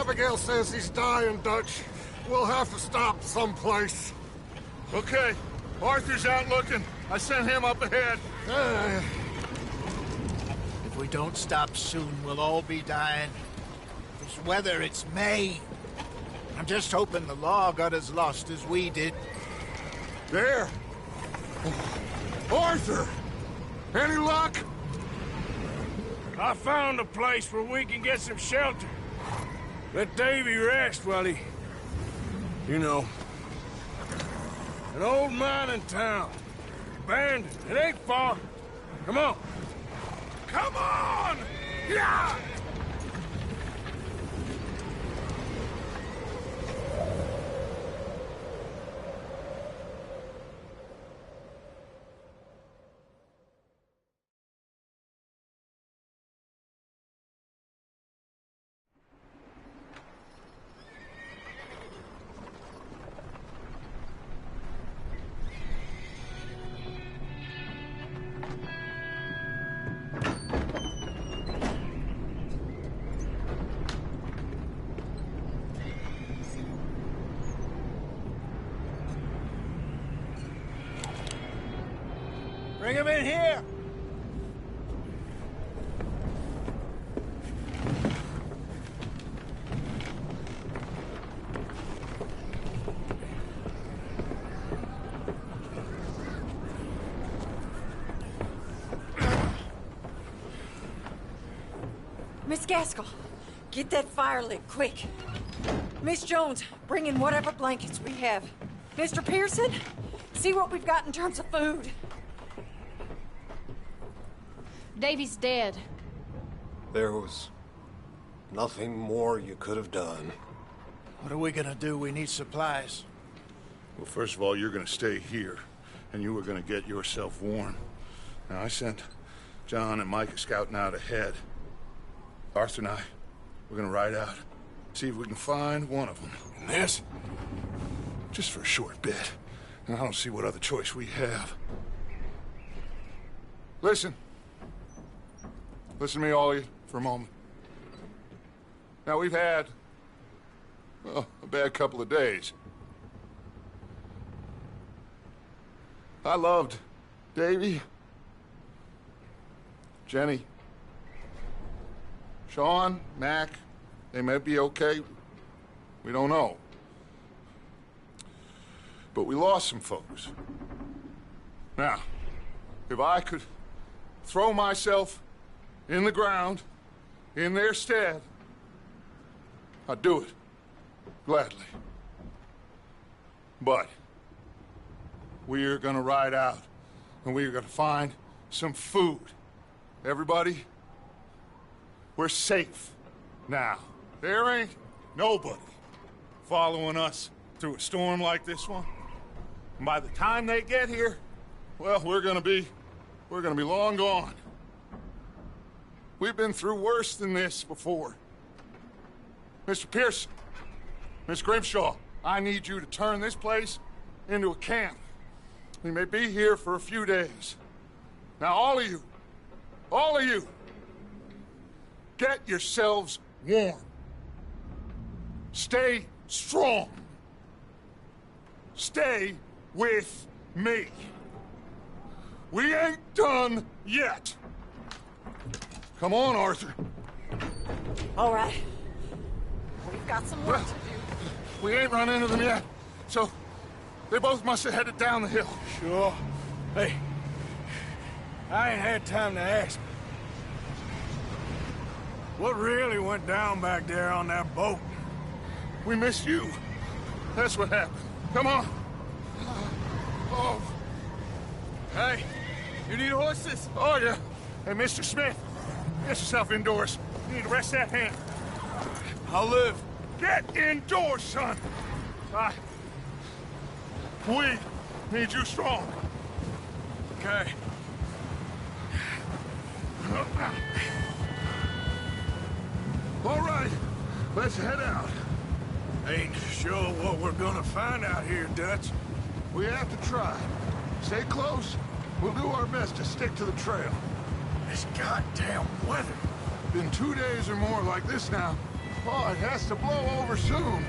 Abigail says he's dying, Dutch. We'll have to stop someplace. Okay. Arthur's out looking. I sent him up ahead. If we don't stop soon, we'll all be dying. This weather, it's May. I'm just hoping the law got as lost as we did. There! Arthur! Any luck? I found a place where we can get some shelter. Let Davy rest while he... You know. An old mining town. Abandoned. It ain't far. Come on. Come on! Yeah! Bring him in here! Miss Gaskell, get that fire lit, quick. Miss Jones, bring in whatever blankets we have. Mr. Pearson, see what we've got in terms of food. Davy's dead. There was nothing more you could have done. What are we gonna do? We need supplies. Well, first of all, you're gonna stay here, and you were gonna get yourself warm. Now, I sent John and Micah scouting out ahead. Arthur and I, we're gonna ride out, see if we can find one of them. And this? Just for a short bit. And I don't see what other choice we have. Listen. Listen to me, all of you, for a moment. Now, we've had, well, a bad couple of days. I loved Davy, Jenny, Sean, Mac. They may be okay. We don't know. But we lost some folks. Now, if I could throw myself in the ground, in their stead, I'd do it, gladly. But we are gonna ride out, and we are gonna find some food. Everybody, we're safe now. There ain't nobody following us through a storm like this one. And by the time they get here, well, we're gonna be long gone. We've been through worse than this before. Mr. Pearson, Miss Grimshaw, I need you to turn this place into a camp. We may be here for a few days. Now, all of you, get yourselves warm. Stay strong. Stay with me. We ain't done yet. Come on, Arthur. All right. We've got some work to do. We ain't run into them yet, so they both must have headed down the hill. Sure. Hey, I ain't had time to ask. What really went down back there on that boat? We missed you. That's what happened. Come on. Oh. Hey, you need horses? Oh, yeah. Hey, Mr. Smith, get yourself indoors. You need to rest that hand. I'll live. Get indoors, son. We need you strong. Okay. All right, let's head out. Ain't sure what we're gonna find out here, Dutch. We have to try. Stay close. We'll do our best to stick to the trail. This goddamn weather. Been 2 days or more like this now. Oh, it has to blow over soon.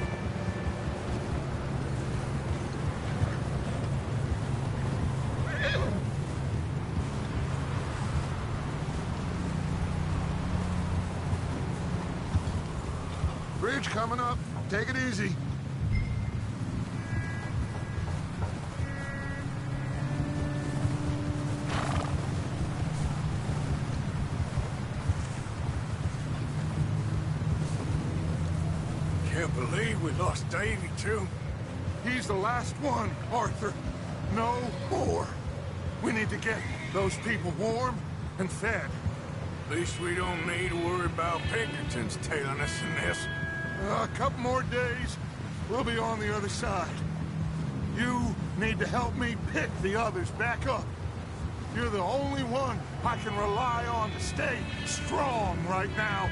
Bridge coming up. Take it easy. Can't believe we lost Davy, too. He's the last one, Arthur. No more. We need to get those people warm and fed. At least we don't need to worry about Pinkertons tailing us in this. A couple more days, we'll be on the other side. You need to help me pick the others back up. You're the only one I can rely on to stay strong right now.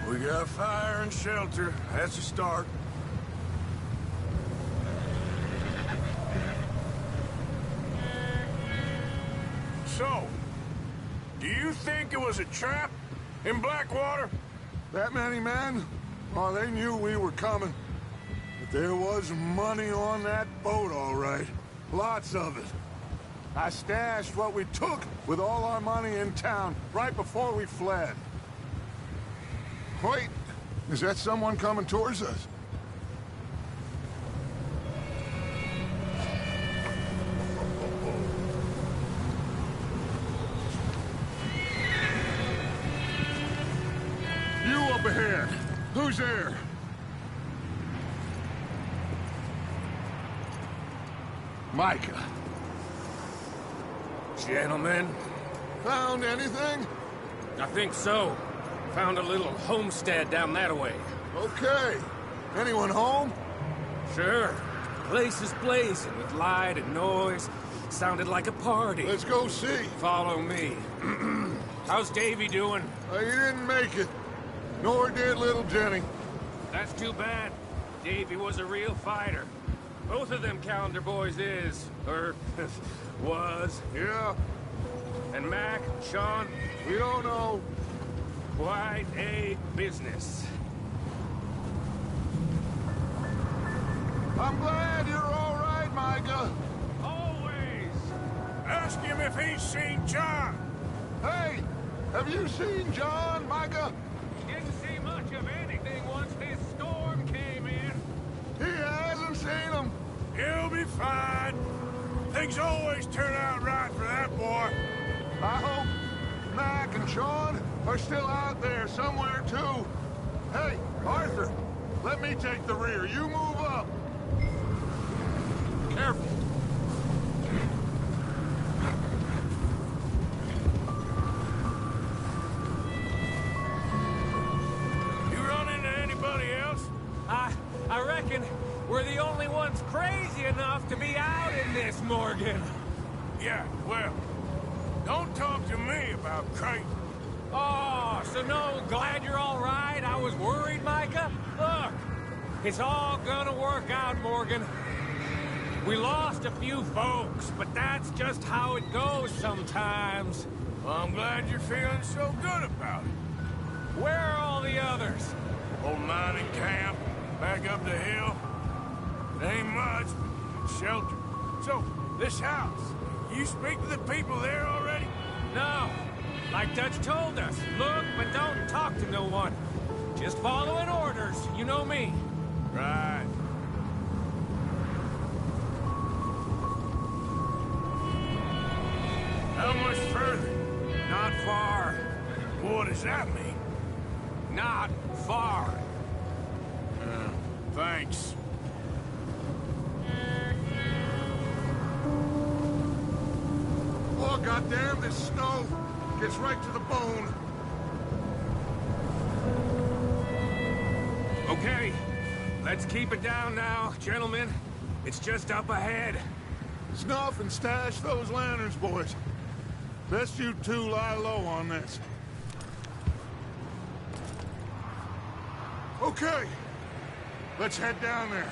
We got fire and shelter. That's a start. So, do you think it was a trap in Blackwater? That many men? Oh, they knew we were coming. But there was money on that boat, all right. Lots of it. I stashed what we took with all our money in town right before we fled. Wait, is that someone coming towards us? You up ahead. Who's there? Micah. Gentlemen, Found anything? I think so. Found a little homestead down that way. Okay. Anyone home? Sure. Place is blazing with light and noise. Sounded like a party. Let's go see. Follow me. How's Davy doing? He didn't make it. Nor did little Jenny. That's too bad. Davy was a real fighter. Both of them calendar boys is, or was. Yeah, And Mac, Sean, we don't know. quite a business. I'm glad you're all right, Micah. Always. Ask him if he's seen John. Hey, have you seen John, Micah? Didn't see much of anything once this storm came in. He hasn't seen him. He'll be fine. Things always turn out right for that boy. I hope Mac and Sean are still out there somewhere, too. Hey, Arthur, let me take the rear. You move up. Careful. You run into anybody else? I reckon we're the only ones crazy enough to be out in this, Morgan. Yeah, well, don't talk to me about crazy. Oh, so no, glad you're all right. I was worried, Micah. Look, it's all gonna work out, Morgan. We lost a few folks, but that's just how it goes sometimes. Well, I'm glad you're feeling so good about it. Where are all the others? Old mining camp, back up the hill. It ain't much, but shelter. So, this house, you speak to the people there already? No. Like Dutch told us, look, but don't talk to no one. Just following orders, you know me. Right. How much further? Not far. What does that mean? Not far. Thanks. Oh, goddamn, this snow gets right to the bone. Okay, let's keep it down now, gentlemen. It's just up ahead. Snuff and stash those lanterns, boys. Best you two lie low on this. Okay, let's head down there.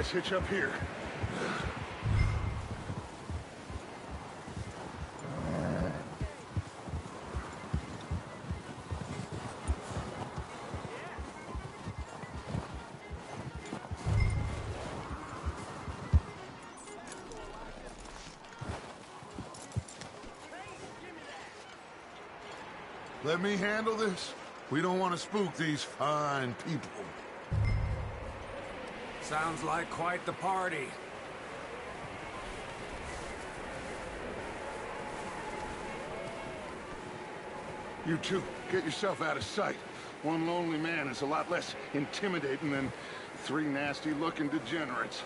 Let's hitch up here. Let me handle this. We don't want to spook these fine people. Sounds like quite the party. You two, get yourself out of sight. One lonely man is a lot less intimidating than 3 nasty-looking degenerates.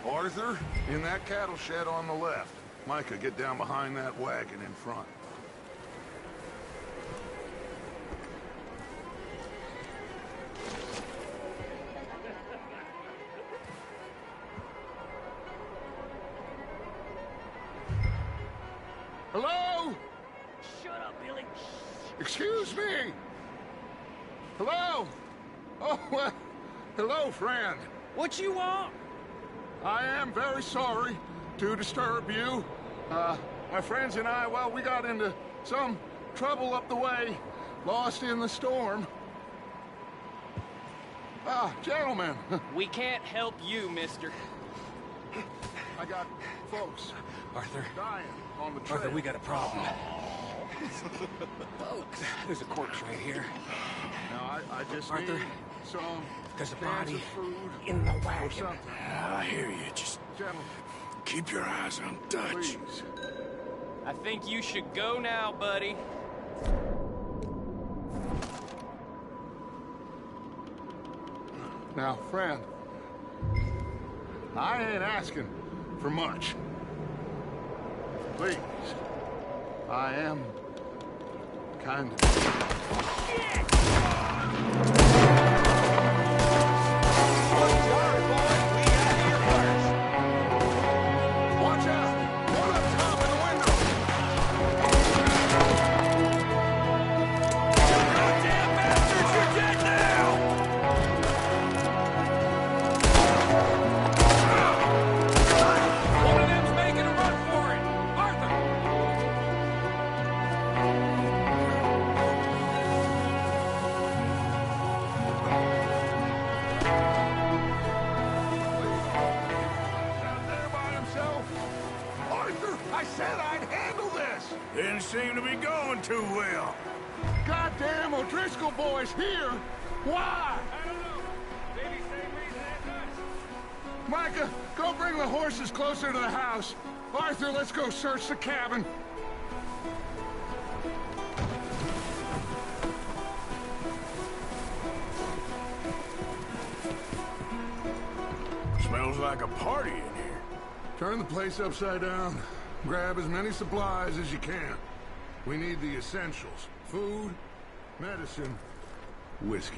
Arthur, in that cattle shed on the left. Micah, get down behind that wagon in front. Hello? Shut up, Billy. Excuse me? Hello? Oh, well, hello, friend. What you want? I am very sorry to disturb you. My friends and I, well, we got into some trouble up the way, lost in the storm. Gentlemen. We can't help you, mister. I got folks Arthur. dying on the trail. Arthur, we got a problem. Folks, there's a corpse right here. Now, I just Arthur, need some there's a cans body of food in the or wagon. something. I hear you. Just Gentlemen, keep your eyes on Dutch. please. I think you should go now, buddy. Now, friend, I ain't asking for much. Please, I am kind of... Watch out! One up top in the window! Goddamn bastards, you're dead now! One of them's making a run for it! Arthur! Out there by himself? Arthur, I said I'd handle this! Didn't seem to be going too well. Goddamn O'Driscoll boys here! Why? I don't know. Maybe same reason as us. Micah, go bring the horses closer to the house. Arthur, let's go search the cabin. Smells like a party in here. Turn the place upside down. Grab as many supplies as you can. We need the essentials. Food, medicine, whiskey.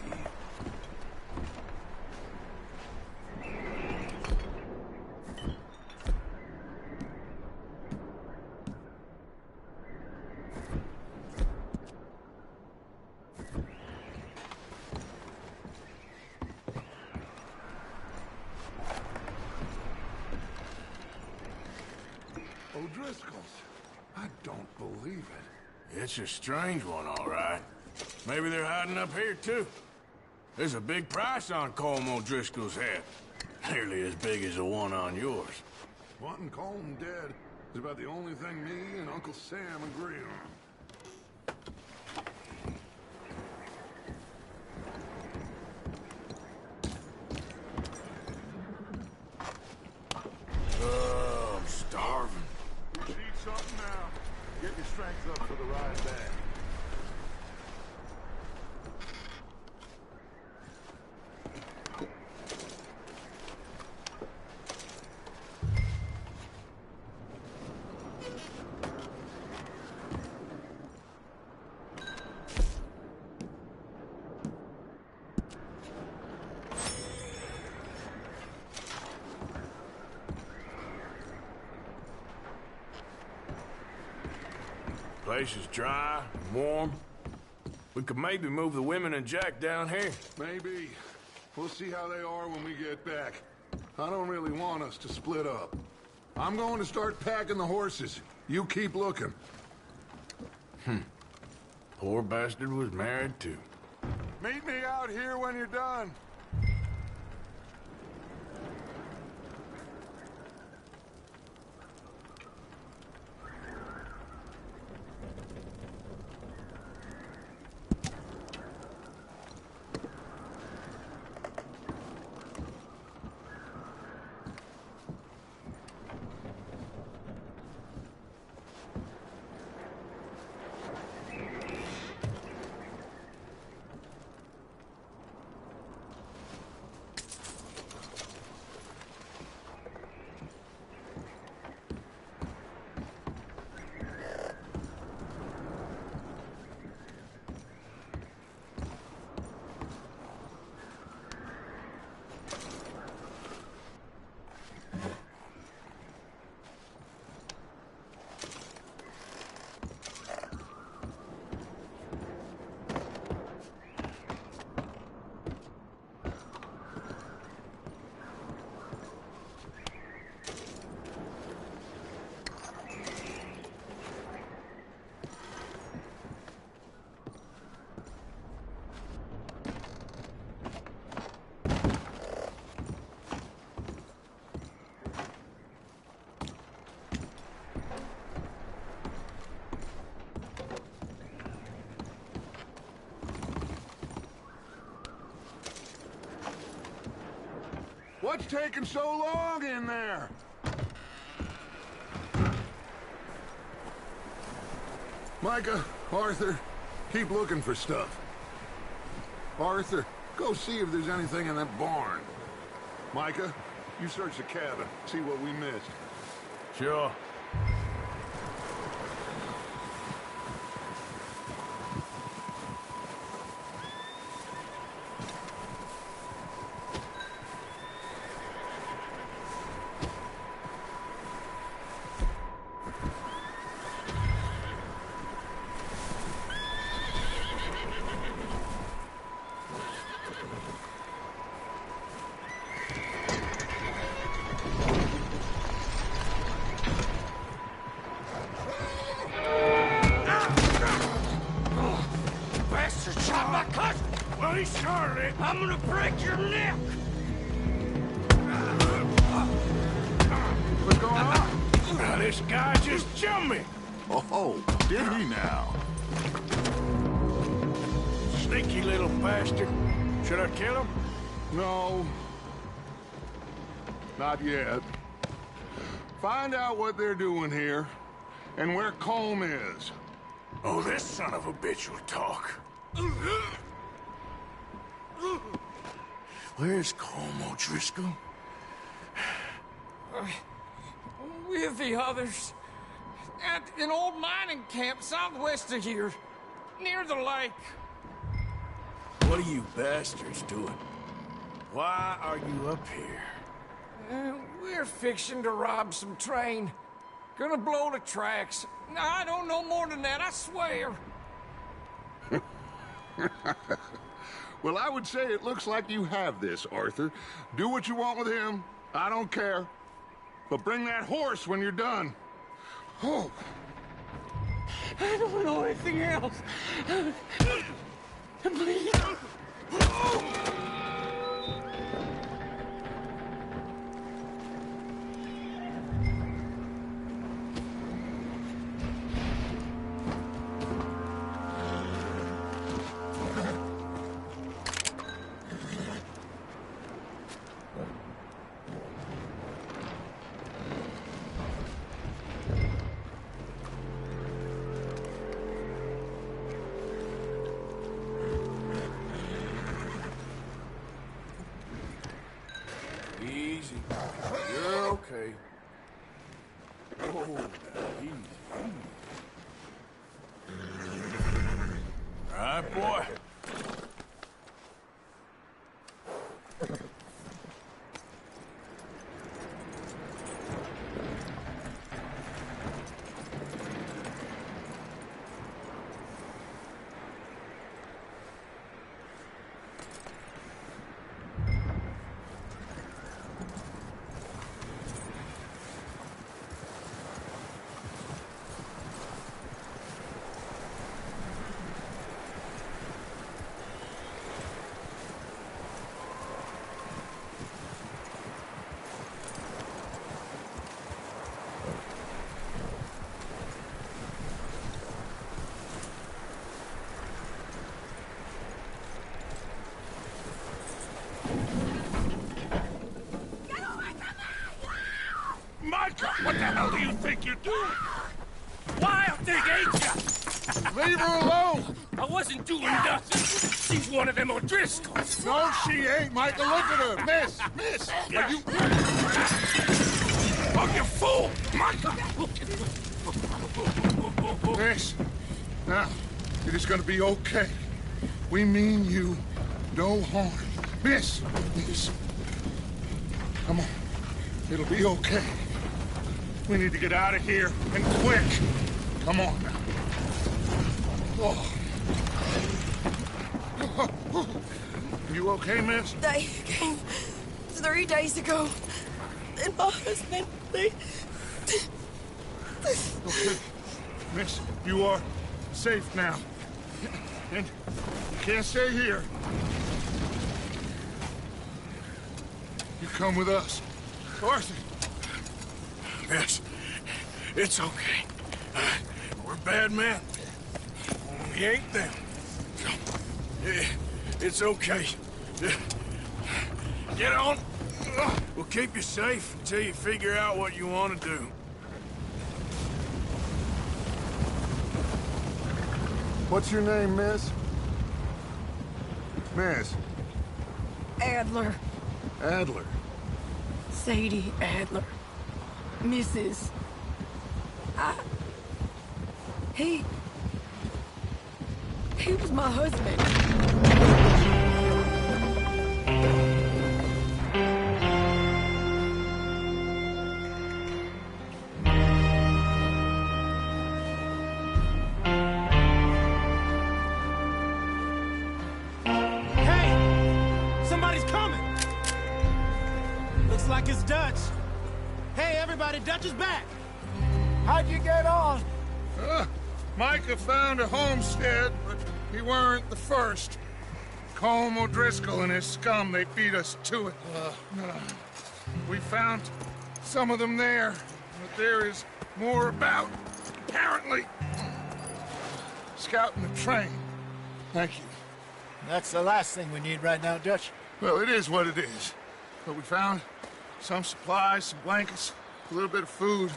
O'Driscoll's. I don't believe it. It's a strange one, all right. Maybe they're hiding up here, too. There's a big price on Colm O'Driscoll's head. Nearly as big as the one on yours. Wanting Colm dead is about the only thing me and Uncle Sam agree on. Oh, I'm starving. Eat something now. Get your strength up for the ride back. Place is dry, warm. We could maybe move the women and Jack down here. Maybe. We'll see how they are when we get back. I don't really want us to split up. I'm going to start packing the horses. You keep looking. Poor bastard was married too. Meet me out here when you're done. What's taking so long in there? Micah, Arthur, keep looking for stuff. Arthur, go see if there's anything in that barn. Micah, you search the cabin, see what we missed. Sure. I'm gonna break your neck! What's going on? Now, this guy just jumped me. Oh, did he now? Sneaky little bastard. Should I kill him? No. Not yet. Find out what they're doing here, and where Colm is. Oh, this son of a bitch will talk. Where's Colm O'Driscoll? With the others. At an old mining camp southwest of here. Near the lake. What are you bastards doing? Why are you up here? We're fixing to rob some train. Gonna blow the tracks. I don't know more than that, I swear. Well, I would say it looks like you have this, Arthur. Do what you want with him. I don't care. But bring that horse when you're done. Oh. I don't know anything else. Please. Easy. You're okay. Oh, easy. All right, boy. think you're doing? Wild thing, ain't ya? Leave her alone! I wasn't doing nothing. She's one of them O'Driscolls. No, she ain't, Michael. Look at her. Miss, are you... Oh, you fool! Michael! Miss, now, it is gonna be okay. We mean you no harm. Miss, come on. It'll be okay. We need to get out of here, and quick. Come on now. Oh. You okay, miss? They came 3 days ago. And my husband, they... Okay. Miss, you are safe now. And you can't stay here. You come with us. Arthur. Miss, it's okay. We're bad men. We ain't them. It's okay. Get on. We'll keep you safe until you figure out what you want to do. What's your name, miss? Miss. Adler. Adler. Sadie Adler. Mrs. He was my husband. Like it's Dutch. Hey, everybody, Dutch is back. How'd you get on? Micah found a homestead, but he weren't the first. Colm O'Driscoll and his scum, they beat us to it. We found some of them there, but there is more about, apparently. Scouting the train. Thank you. That's the last thing we need right now, Dutch. Well, it is what it is. But we found some supplies, some blankets, a little bit of food,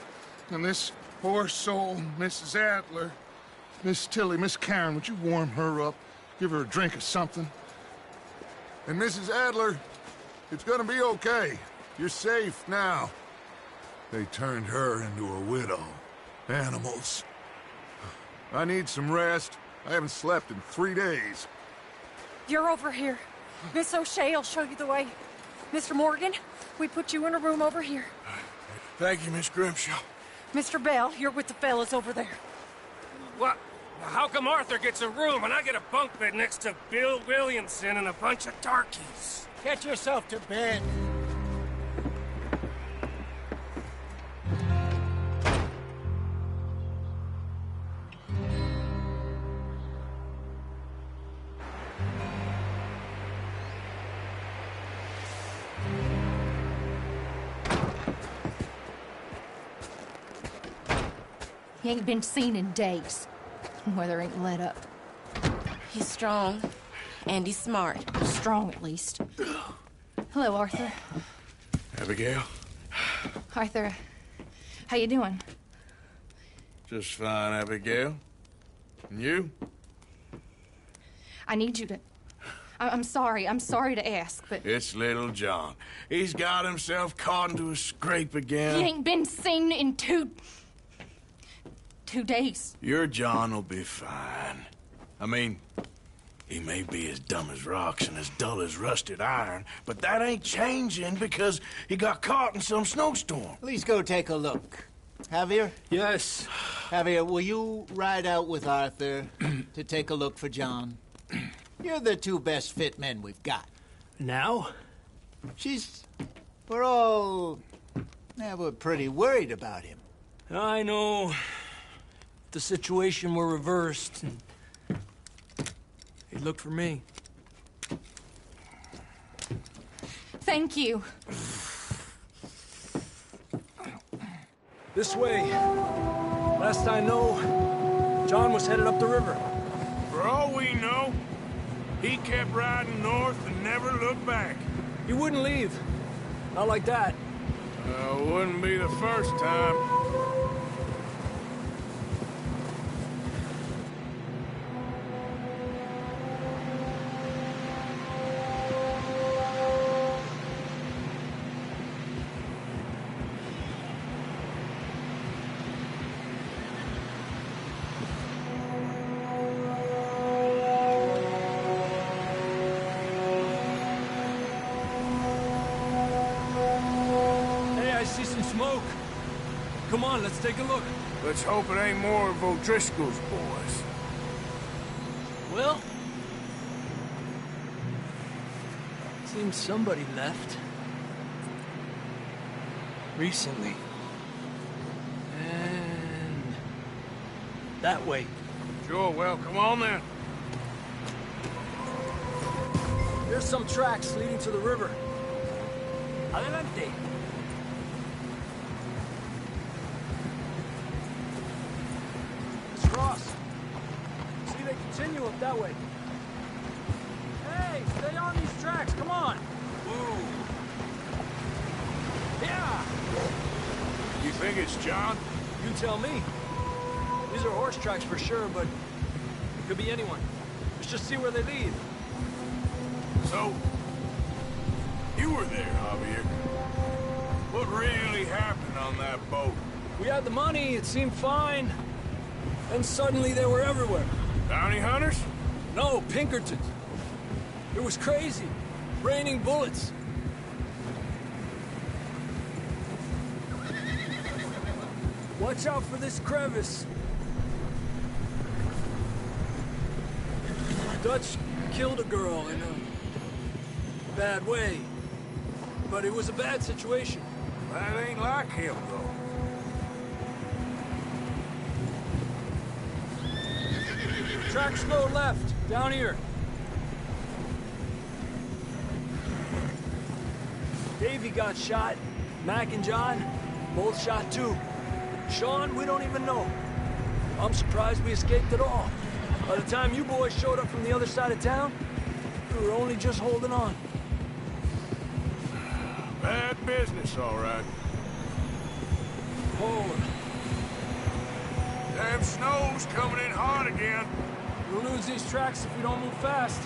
and this poor soul, Mrs. Adler, Miss Tilly, Miss Karen, would you warm her up? Give her a drink or something? And Mrs. Adler, it's gonna be okay. You're safe now. They turned her into a widow. Animals. I need some rest. I haven't slept in 3 days. You're over here. Miss O'Shea will show you the way. Mr. Morgan, we put you in a room over here. Thank you, Miss Grimshaw. Mr. Bell, you're with the fellas over there. What? How come Arthur gets a room and I get a bunk bed next to Bill Williamson and a bunch of darkies? Get yourself to bed. He ain't been seen in days. Weather ain't let up. He's strong, and he's smart. Strong, at least. Hello, Arthur. Abigail? Arthur, how you doing? Just fine, Abigail. And you? I need you to... I'm sorry to ask, but... It's little John. He's got himself caught into a scrape again. He ain't been seen in 2 days. Your John will be fine. I mean, he may be as dumb as rocks and as dull as rusted iron, but that ain't changing because he got caught in some snowstorm. Please go take a look. Javier? Yes. Javier, will you ride out with Arthur to take a look for John? You're the 2 best fit men we've got. Now? We're pretty worried about him. I know. If the situation were reversed, and he'd look for me. Thank you. This way. Last I know, John was headed up the river. For all we know, he kept riding north and never looked back. He wouldn't leave. Not like that. Wouldn't be the first time. Come on, let's take a look. Let's hope it ain't more of O'Driscoll's boys. Well, seems somebody left. Recently. And that way. Sure, well, come on then. There's some tracks leading to the river. Adelante. Let's cross. See, they continue up that way. Hey, stay on these tracks, come on. Whoa. Yeah. You think it's John? You tell me. These are horse tracks for sure, but it could be anyone. Let's just see where they lead. So, you were there, Javier. What really happened on that boat? We had the money, it seemed fine. Then suddenly they were everywhere. Bounty hunters? No, Pinkertons. It was crazy. Raining bullets. Watch out for this crevice. Dutch killed a girl in a bad way. But it was a bad situation. That ain't like him, though. Tracks go left, down here. Davey got shot. Mac and John, both shot too. Sean, we don't even know. I'm surprised we escaped at all. By the time you boys showed up from the other side of town, we were only just holding on. Bad business, all right. Hold. Damn snow's coming in hard again. We'll lose these tracks if we don't move fast.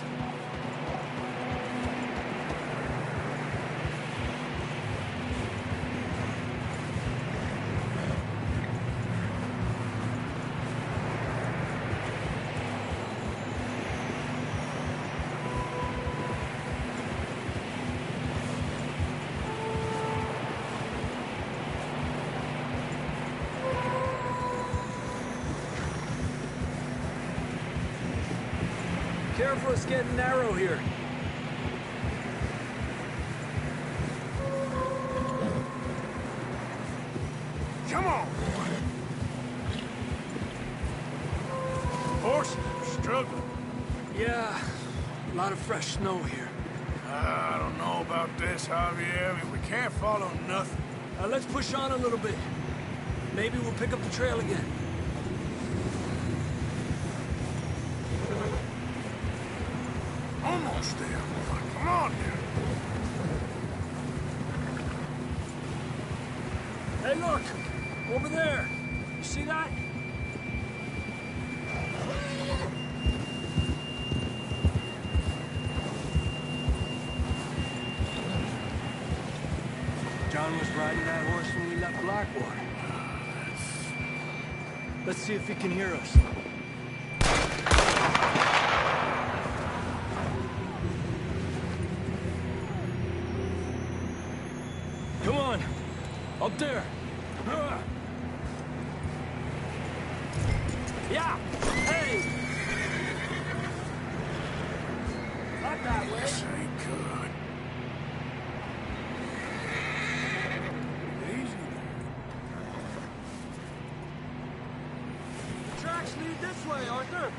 Careful, it's getting narrow here. Come on, boy. Horses are struggling. Yeah, a lot of fresh snow here. I don't know about this, Javier. I mean, we can't follow nothing. Let's push on a little bit. Maybe we'll pick up the trail again. Almost there, boy. Come on now. Hey, look! Over there! You see that? John was riding that horse when we left Blackwater. Let's see if he can hear us. Come on! Up there! Yeah! Hey! Not that way! This ain't good. Easy. The tracks lead this way, Arthur!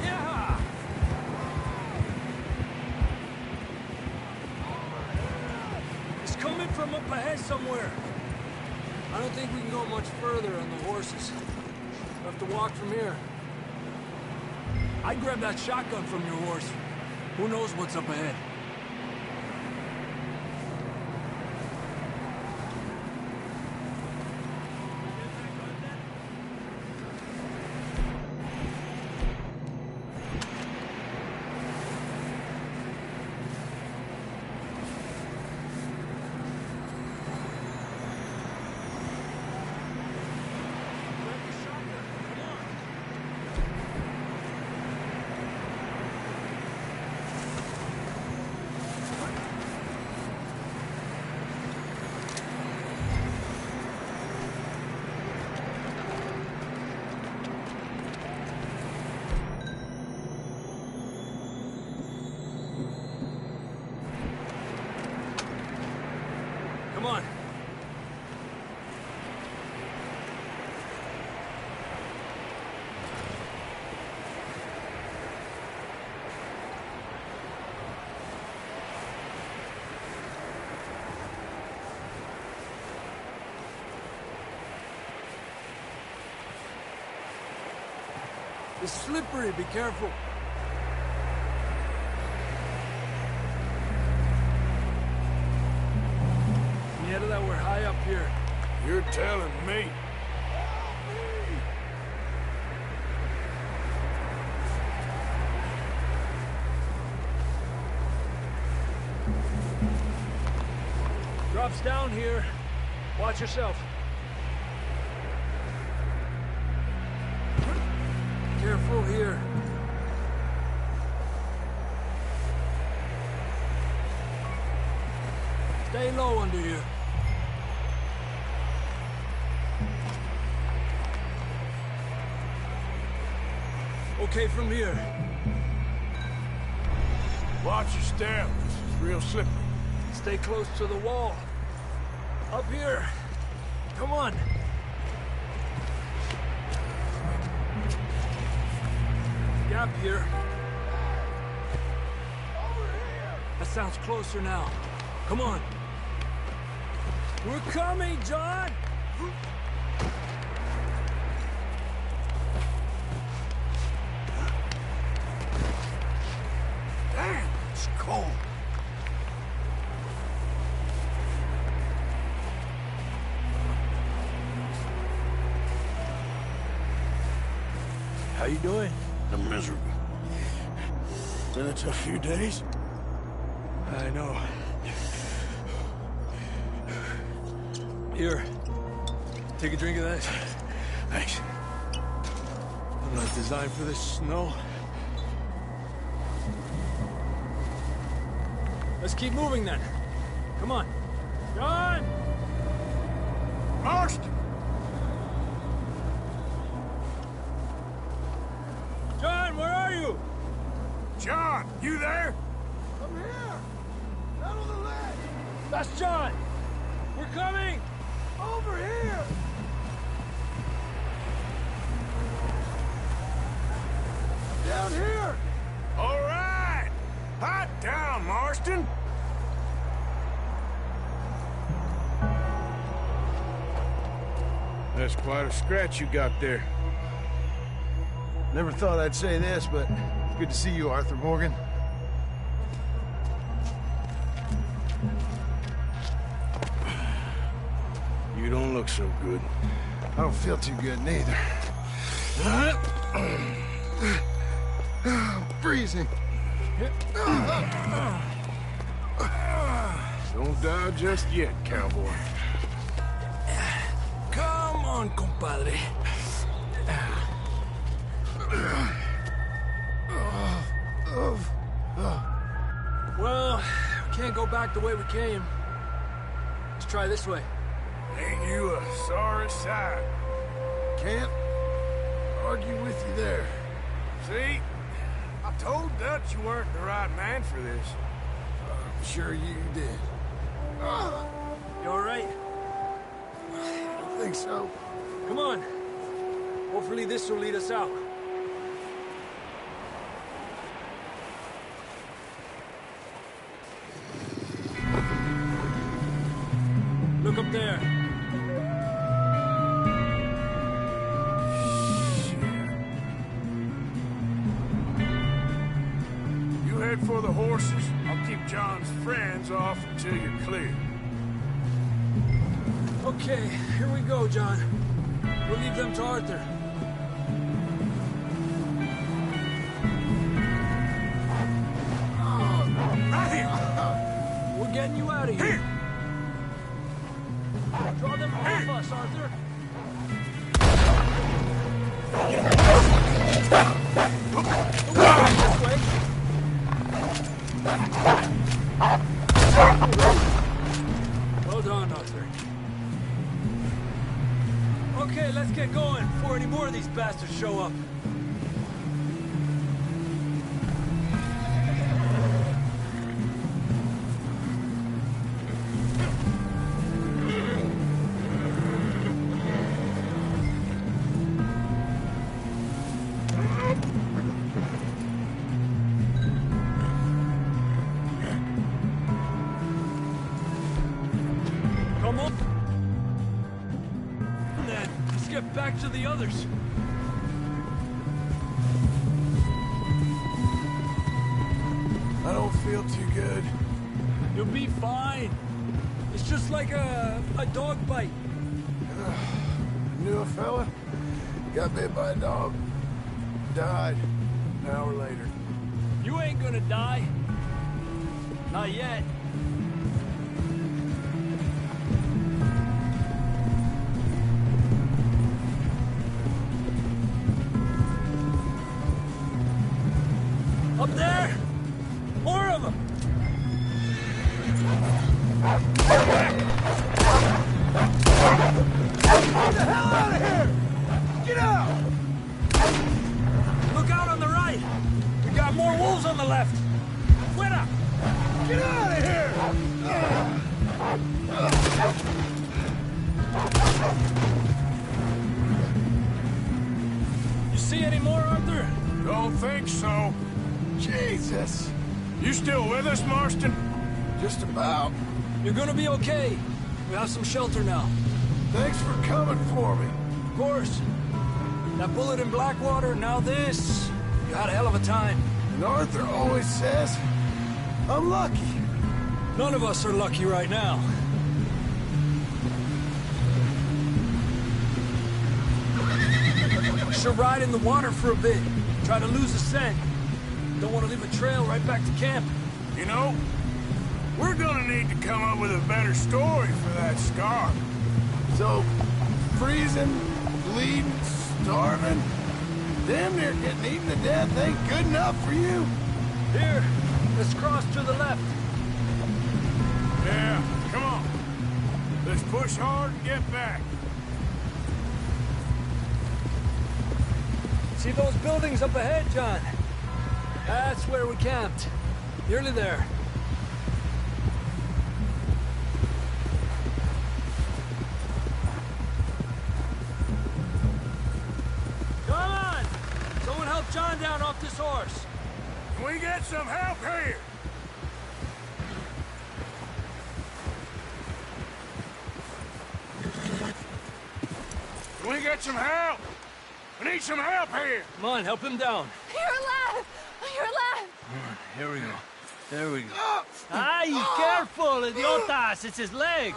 Yeah! It's coming from up ahead somewhere. I don't think we can go much further on the horses. We'll have to walk from here. I'd grab that shotgun from your horse. Who knows what's up ahead? It's slippery, be careful. Yeah, that we're high up here. You're telling me. Drops down here. Watch yourself. Careful here. Stay low under you. Okay from here. Watch your step. This is real slippery. Stay close to the wall. Up here. Come on. Gap here. That sounds closer now. Come on. We're coming, John! Damn, it's cold. How you doing? I'm miserable. Been a tough few days. I know. Here. Take a drink of that. Thanks. I'm not designed for this snow. Let's keep moving then. Come on. John! Marston! John, where are you? John, you there? I'm here! Down on the ledge! That's John! We're coming! Over here! Down here! All right! Hot down, Marston! That's quite a scratch you got there. Never thought I'd say this, but it's good to see you, Arthur Morgan. You don't look so good. I don't feel too good, neither. I'm freezing. Don't die just yet, cowboy. Come on, compadre. Well, we can't go back the way we came. Let's try this way. Ain't you a sorry sight? Can't argue with you there. See? I told Dutch you weren't the right man for this. I'm sure you did. You all right? I don't think so. Come on. Hopefully this will lead us out. Look up there. You head for the horses. I'll keep John's friends off until you're clear. Okay, here we go, John. We'll leave them to Arthur. Right here! We're getting you out of here. Draw them off us, Arthur. This way. Well done, Arthur. Okay, let's get going before any more of these bastards show up. Come on. Then, let's get back to the others. I don't feel too good. You'll be fine. It's just like a dog bite. Knew a fella, got bit by a dog, died an hour later. You ain't gonna die. Not yet. Up there! More of them! Get the hell out of here! Get out! Look out on the right! We got more wolves on the left! Fuera! Get out of here! You see any more, Arthur? Don't think so. Jesus! You still with us, Marston? Just about. You're gonna be okay. We have some shelter now. Thanks for coming for me. Of course. That bullet in Blackwater, now this. You had a hell of a time. And Arthur always says, I'm lucky. None of us are lucky right now. Should ride in the water for a bit. Try to lose the scent. Don't want to leave a trail right back to camp. You know, we're gonna need to come up with a better story for that scar. So, freezing, bleeding, starving, damn near getting eaten to death ain't good enough for you? Here, let's cross to the left. Yeah, come on. Let's push hard and get back. See those buildings up ahead, John? That's where we camped. Nearly there. Come on! Someone help John down off this horse. Can we get some help here? Can we get some help? We need some help here! Come on, help him down. You're alive! You're alive! Here we go. There we go. Ay, careful, idiotas! It's his leg!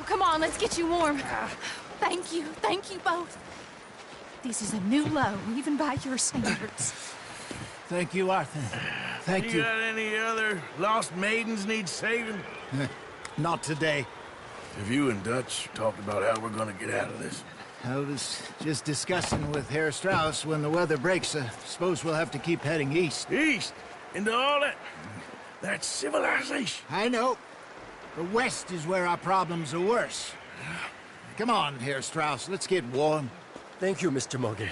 Come on, let's get you warm. Thank you both. This is a new low, even by your standards. Thank you, Arthur. Thank you. You got any other lost maidens need saving? Not today. Have you and Dutch talked about how we're gonna get out of this? I was just discussing with Herr Strauss when the weather breaks. Suppose we'll have to keep heading east. East? Into all that civilization? I know. The west is where our problems are worse. Come on, Herr Strauss, let's get warm. Thank you, Mr. Morgan.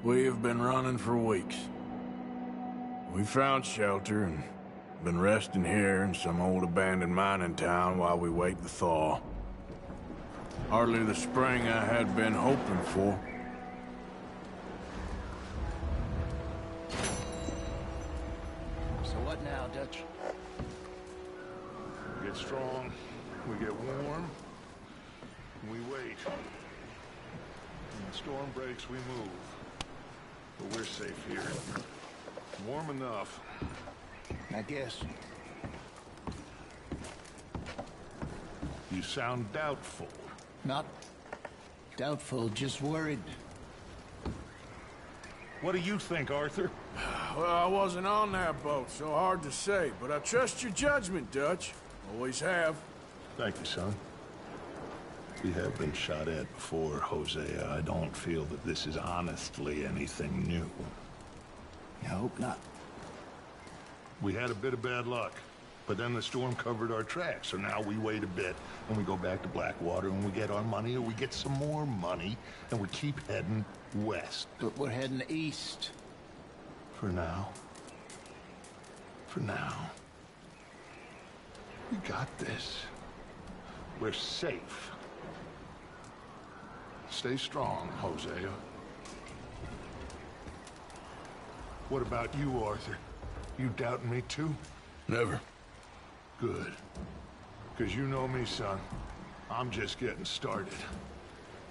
We have been running for weeks. We found shelter and been resting here in some old abandoned mining town while we wait the thaw. Hardly the spring I had been hoping for. So what now, Dutch? We get strong, we get warm, we wait. When the storm breaks, we move. But we're safe here. Warm enough. I guess. You sound doubtful. Not doubtful, just worried. What do you think, Arthur? Well, I wasn't on that boat, so hard to say, but I trust your judgment, Dutch. Always have. Thank you, son. We have been shot at before, Hosea. I don't feel that this is honestly anything new. I hope not. We had a bit of bad luck, but then the storm covered our tracks, so now we wait a bit, and we go back to Blackwater, and we get our money, or we get some more money, and we keep heading west. But we're heading east. For now. For now. We got this. We're safe. Stay strong, Hosea. What about you, Arthur? You doubting me too? Never. Good. Because you know me, son. I'm just getting started.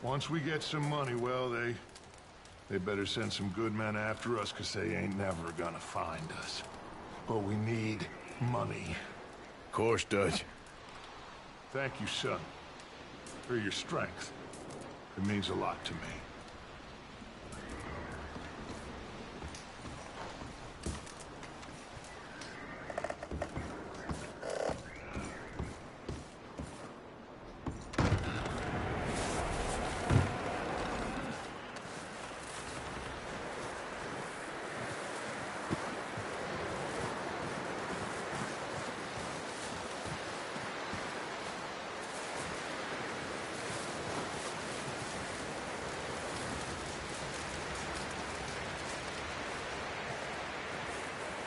Once we get some money, well, they better send some good men after us, because they ain't never gonna find us. But we need money. Of course, Dutch. Thank you, son, for your strength. It means a lot to me.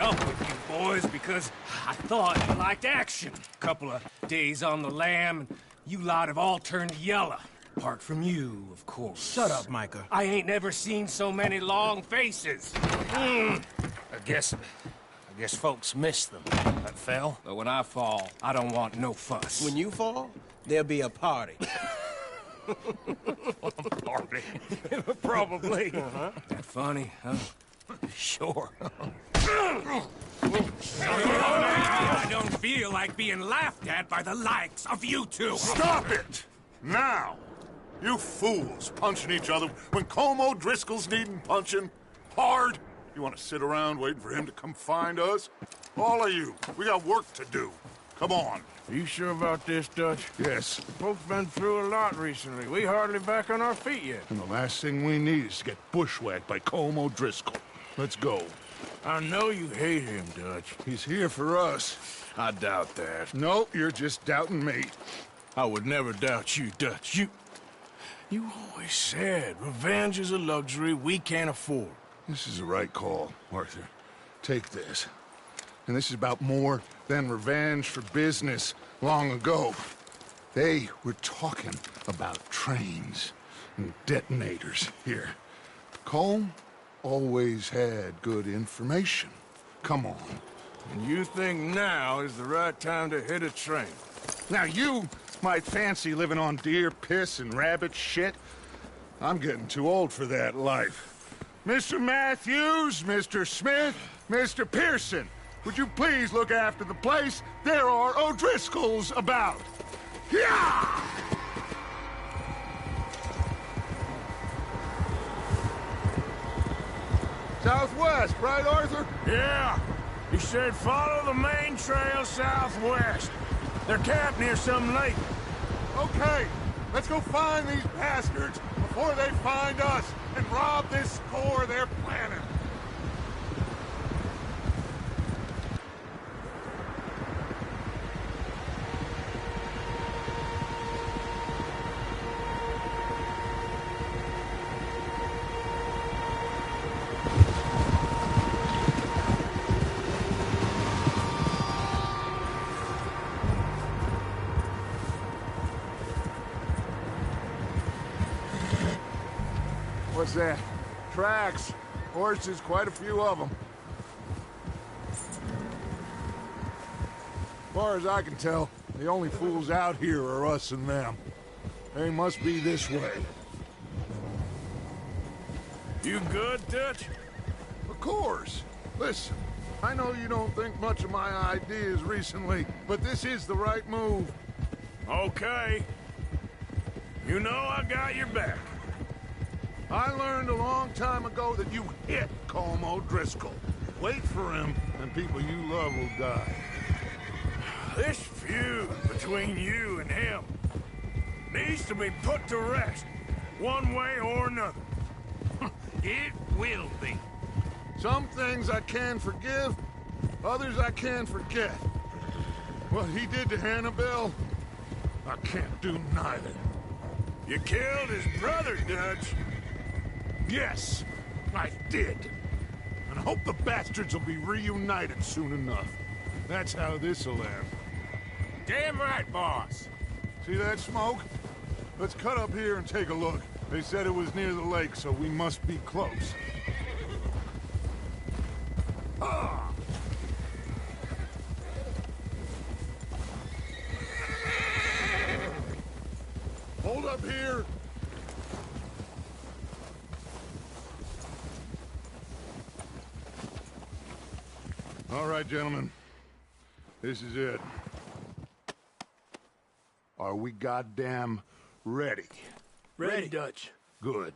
Up with you boys because I thought you liked action. Couple of days on the lam, and you lot have all turned yellow. Apart from you, of course. Shut up, Micah. I ain't never seen so many long faces. I guess folks miss them. That fell. But when I fall, I don't want no fuss. When you fall, there'll be a party. Party. Probably. That funny, huh? Sure. I don't feel like being laughed at by the likes of you two. Stop it! Now! You fools punching each other when Como Driscoll's needing punching. Hard! You want to sit around waiting for him to come find us? All of you, we got work to do. Come on. Are you sure about this, Dutch? Yes. Folks been through a lot recently. We hardly back on our feet yet. And the last thing we need is to get bushwhacked by Como Driscoll. Let's go. I know you hate him, Dutch. He's here for us. I doubt that. No, you're just doubting me. I would never doubt you, Dutch. You always said revenge is a luxury we can't afford. This is the right call, Arthur. Take this. And this is about more than revenge for business long ago. They were talking about trains and detonators here. Colm always had good information. Come on. And you think now is the right time to hit a train? Now you might fancy living on deer piss and rabbit shit. I'm getting too old for that life. Mr. Matthews, Mr. Smith, Mr. Pearson, would you please look after the place? There are O'Driscolls about. Yeah! Southwest, right, Arthur? Yeah. He said follow the main trail southwest. They're camped near some lake. Okay, let's go find these bastards before they find us and rob this store they're planning. What's that? Tracks. Horses, quite a few of them. As far as I can tell, the only fools out here are us and them. They must be this way. You good, Dutch? Of course. Listen, I know you don't think much of my ideas recently, but this is the right move. Okay. You know I got your back. I learned a long time ago that you hit Colm O'Driscoll. Wait for him, and people you love will die. This feud between you and him needs to be put to rest, one way or another. It will be. Some things I can forgive, others I can forget. What he did to Hannibal, I can't do neither. You killed his brother, Dutch. Yes, I did. And I hope the bastards will be reunited soon enough. That's how this'll end. Damn right, boss. See that smoke? Let's cut up here and take a look. They said it was near the lake, so we must be close. Ah! Hold up here! All right, gentlemen. This is it. Are we goddamn ready? Ready, Dutch. Good.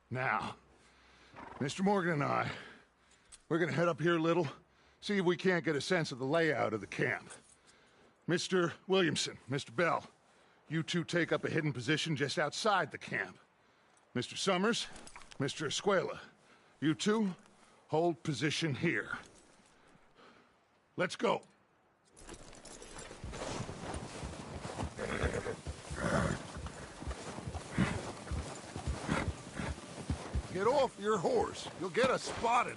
Now, Mr. Morgan and I, we're gonna head up here a little, see if we can't get a sense of the layout of the camp. Mr. Williamson, Mr. Bell, you two take up a hidden position just outside the camp. Mr. Summers, Mr. Escuela, you two hold position here. Let's go. Get off your horse. You'll get us spotted.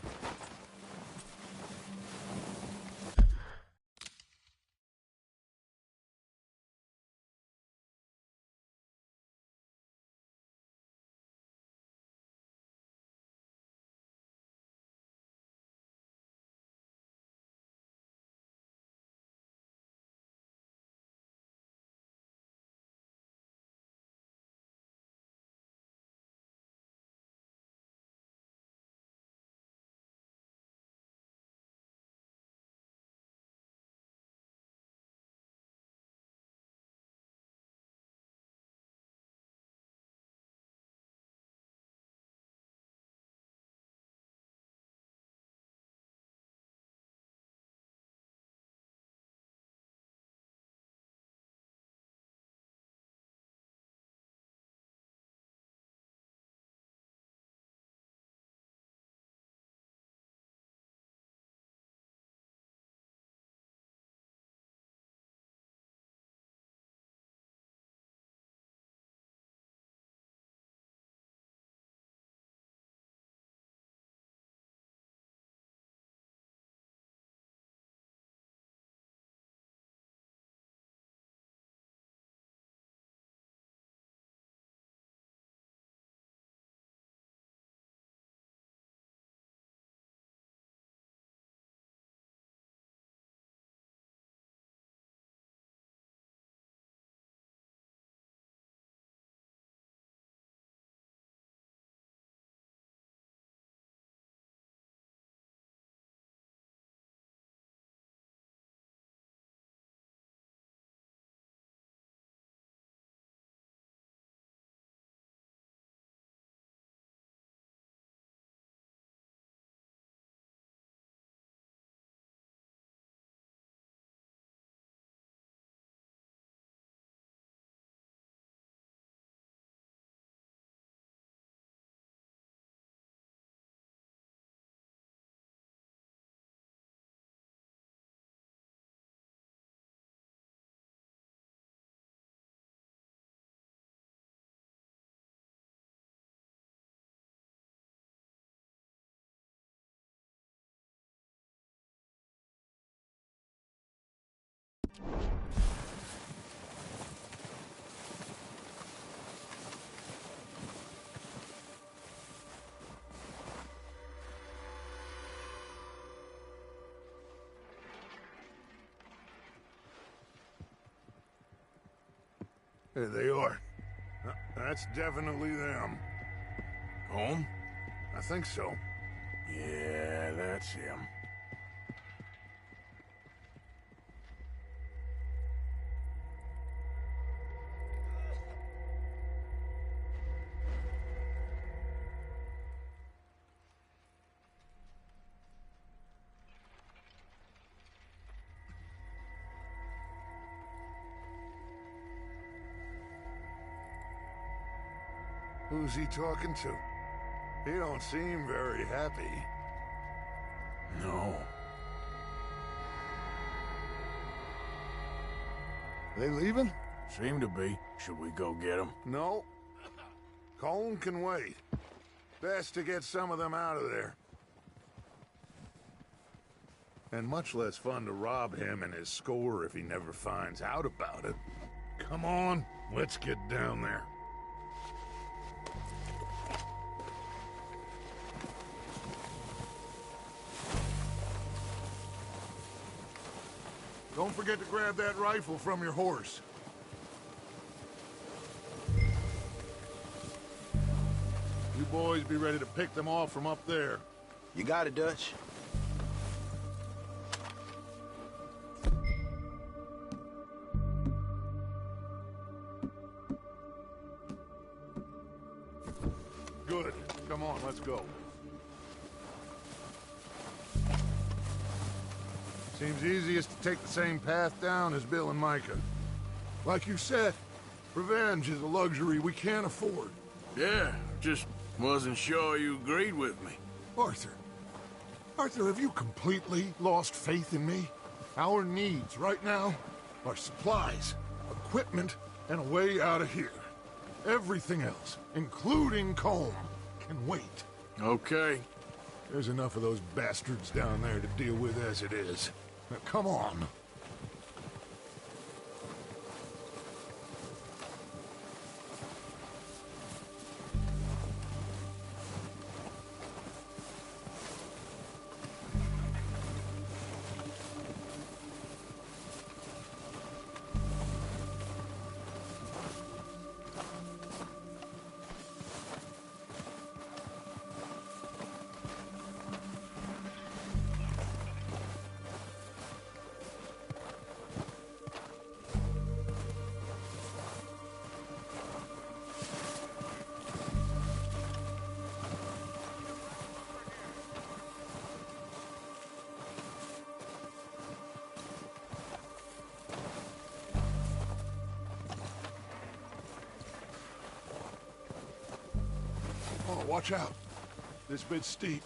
There they are. That's definitely them. Home? I think so. Yeah, that's him. Who's he talking to? He don't seem very happy. No. They leaving? Seem to be. Should we go get them? No. Colin can wait. Best to get some of them out of there. And much less fun to rob him and his score if he never finds out about it. Come on, let's get down there. Don't forget to grab that rifle from your horse. boys be ready to pick them off from up there. You got it, Dutch. Good. Come on, let's go. Seems easiest to take the same path down as Bill and Micah. Like you said, revenge is a luxury we can't afford. Yeah, just wasn't sure you agreed with me. Arthur. Arthur, have you completely lost faith in me? Our needs right now are supplies, equipment, and a way out of here. Everything else, including Colm, can wait. Okay. There's enough of those bastards down there to deal with as it is. Now, come on. Oh, watch out. This bit's steep.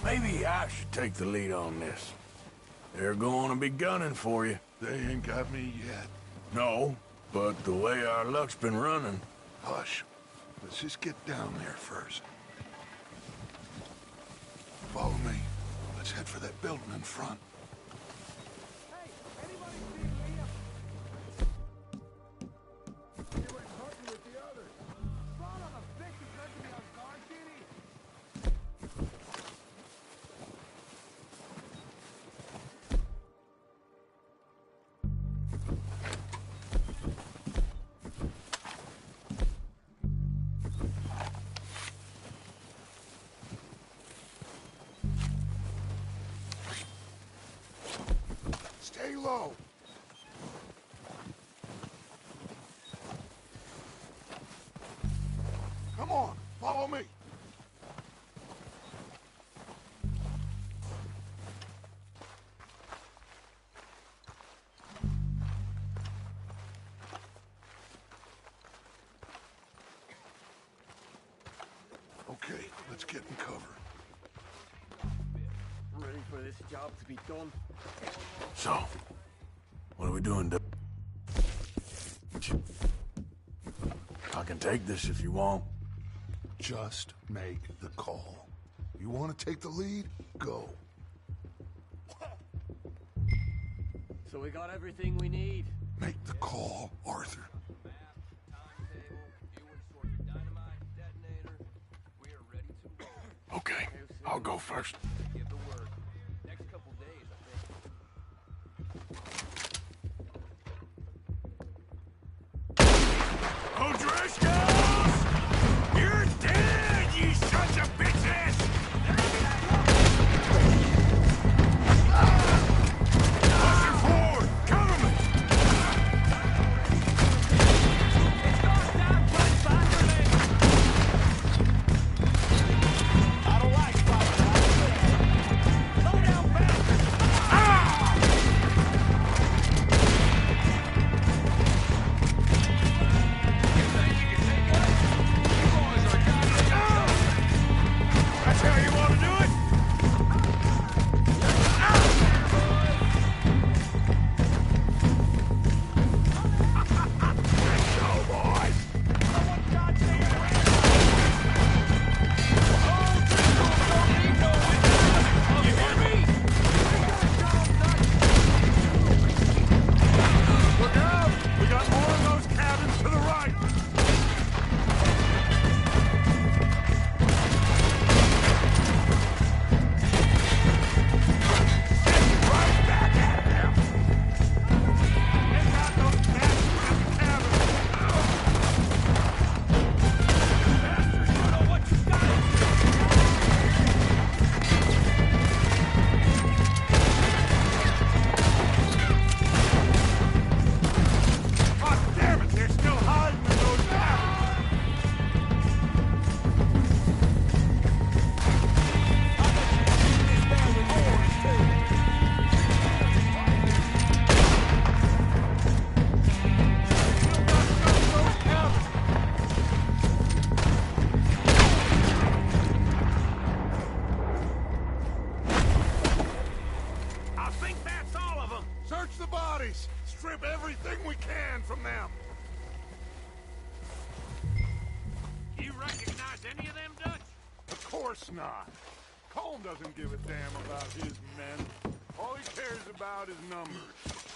Maybe I should take the lead on this. They're going to be gunning for you. They ain't got me yet. No, but the way our luck's been running... Hush. Let's just get down there first. Follow me. Let's head for that building in front. Stay low. Come on, follow me. Okay, let's get in cover. Ready for this job to be done? So, what are we doing, Dutch? I can take this if you want. Just make the call. You want to take the lead? Go. So we got everything we need. Make the call, Arthur. Okay, I'll go first. You're dead, you sons of bitches! Pushing forward! Cover me! I don't like slow down fast! You think you can take us? You boys are goddamn from them. You recognize any of them, Dutch? Of course not. Colm doesn't give a damn about his men. All he cares about is numbers.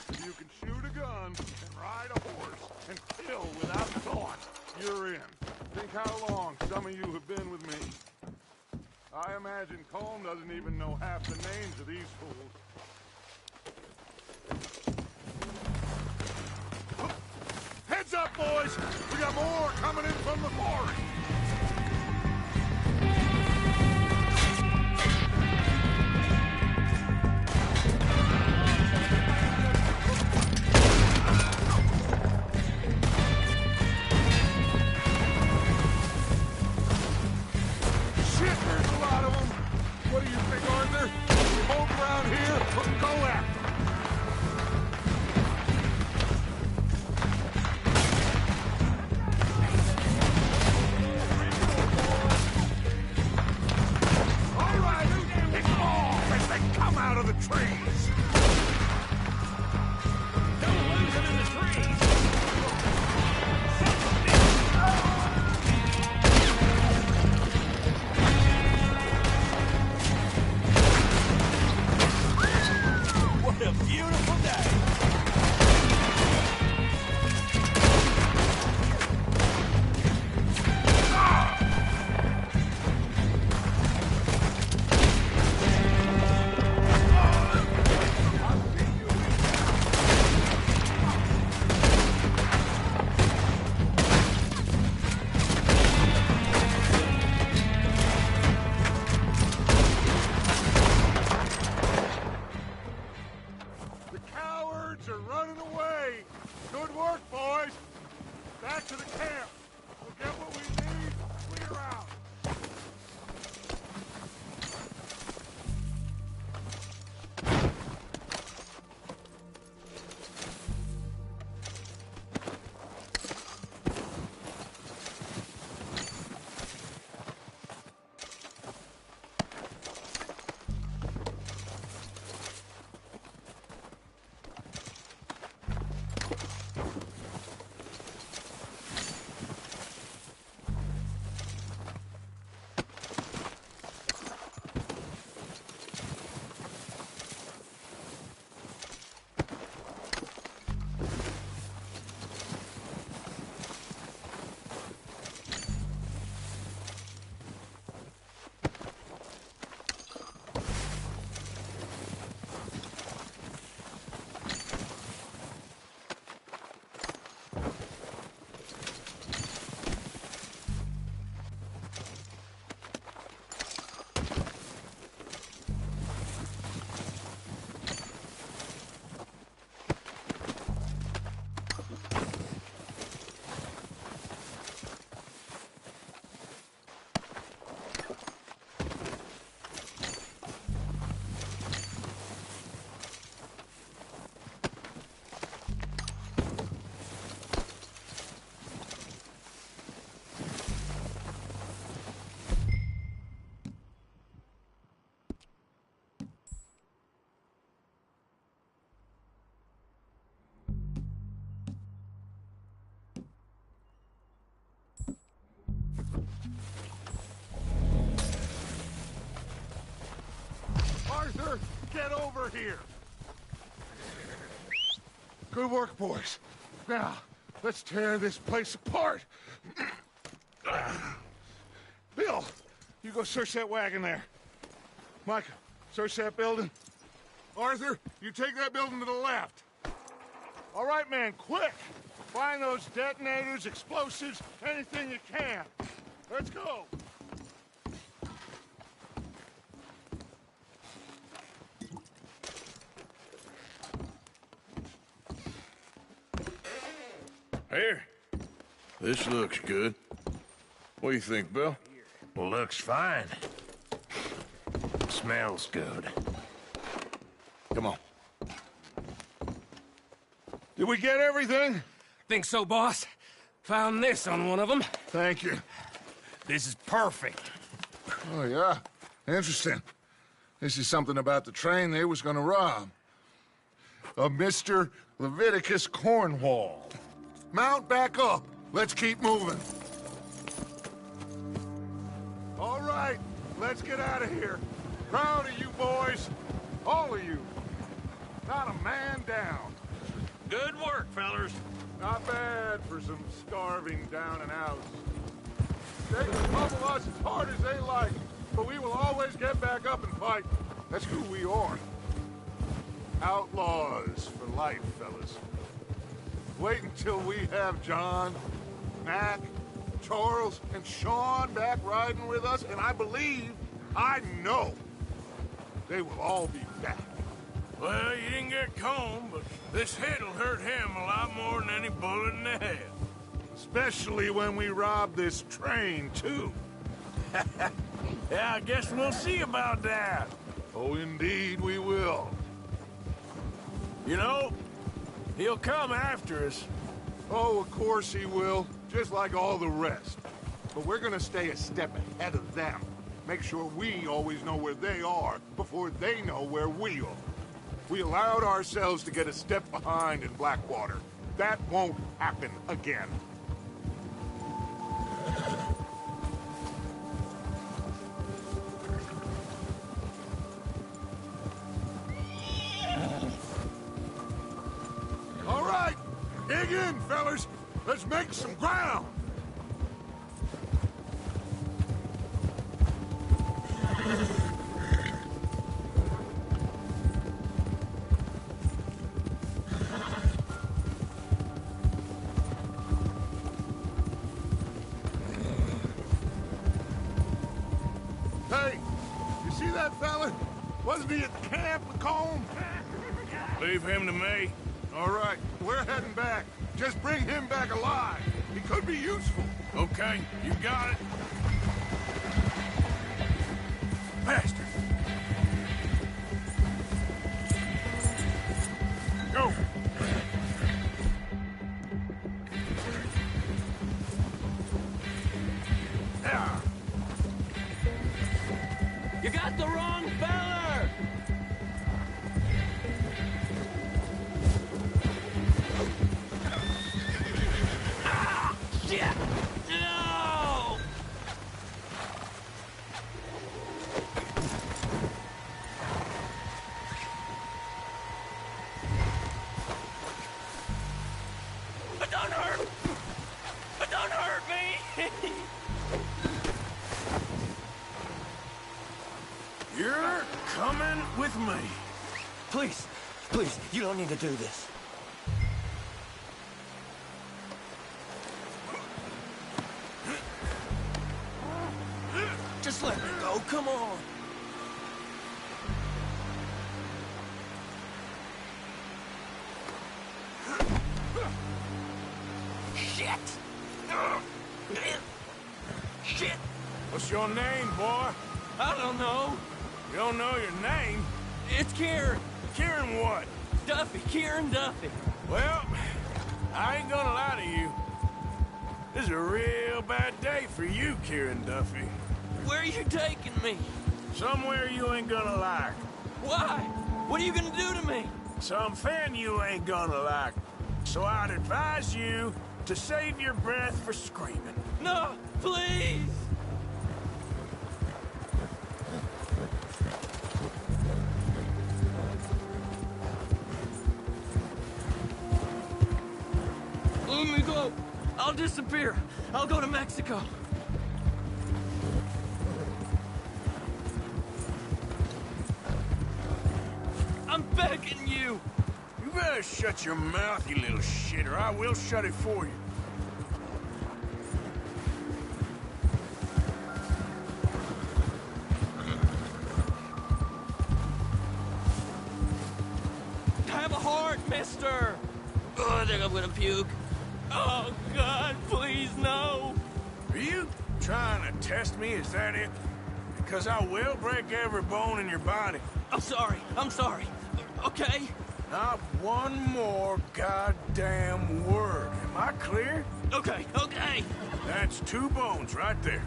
If you can shoot a gun and ride a horse and kill without thought, you're in. Think how long some of you have been with me. I imagine Colm doesn't even know half the names of these fools. Heads up, boys! We got more coming in from the forest! Shit, there's a lot of them! What do you think, Arthur? We hold around here, or go after them? All right, it's off as they come out of the trees! Don't lose them in the trees! What a beautiful day! The cowards are running away! Good work, boys! Back to the camp! We'll get what we need, clear out! Arthur, get over here! Good work, boys. Now, let's tear this place apart. Bill, you go search that wagon there. Micah, search that building. Arthur, you take that building to the left. All right, man, quick! Find those detonators, explosives, anything you can. Let's go! Here. This looks good. What do you think, Bill? Looks fine. Smells good. Come on. Did we get everything? Think so, boss? Found this on one of them. Thank you. This is perfect. Oh, yeah? Interesting. This is something about the train they was gonna rob. Of Mr. Leviticus Cornwall. Mount back up. Let's keep moving. All right, let's get out of here. Proud of you boys. All of you. Not a man down. Good work, fellers. Not bad for some starving down and outs. They can pummel us as hard as they like, but we will always get back up and fight. That's who we are. Outlaws for life, fellas. Wait until we have John, Mac, Charles, and Sean back riding with us, and I know, they will all be back. Well, you didn't get Combe, but this hit'll hurt him a lot more than any bullet in the head. Especially when we rob this train, too. Yeah, I guess we'll see about that. Oh, indeed we will. You know, he'll come after us. Oh, of course he will, just like all the rest. But we're gonna stay a step ahead of them. Make sure we always know where they are before they know where we are. We allowed ourselves to get a step behind in Blackwater. That won't happen again. All right, dig in, fellas. Let's make some ground. Hey, you see that fella? Wasn't he at the camp with Combe? Leave him to me. All right, we're heading back. Just bring him back alive. He could be useful. Okay, you got it. Bastard! Go! Yeah. You got the wrong feller! Ah! Shit! No! Don't hurt! Don't hurt me! You're coming with me. Please, please, you don't need to do this. Just let me go, come on. Shit! Shit! What's your name, boy? I don't know. You don't know your name? It's Kieran. Kieran what? Duffy, Kieran Duffy. Well, I ain't gonna lie to you. This is a real bad day for you, Kieran Duffy. Where are you taking me? Somewhere you ain't gonna like. Why? What are you gonna do to me? Something you ain't gonna like. So I'd advise you to save your breath for screaming. No, please! Let me go. I'll disappear. I'll go to Mexico. I'm begging you. You better shut your mouth, you little shit, or I will shut it for you. Have a heart, mister. Oh, I think I'm gonna puke. Oh, God, please, no. Are you trying to test me? Is that it? Because I will break every bone in your body. I'm sorry. Okay? Not one more goddamn word. Am I clear? Okay. That's 2 bones right there.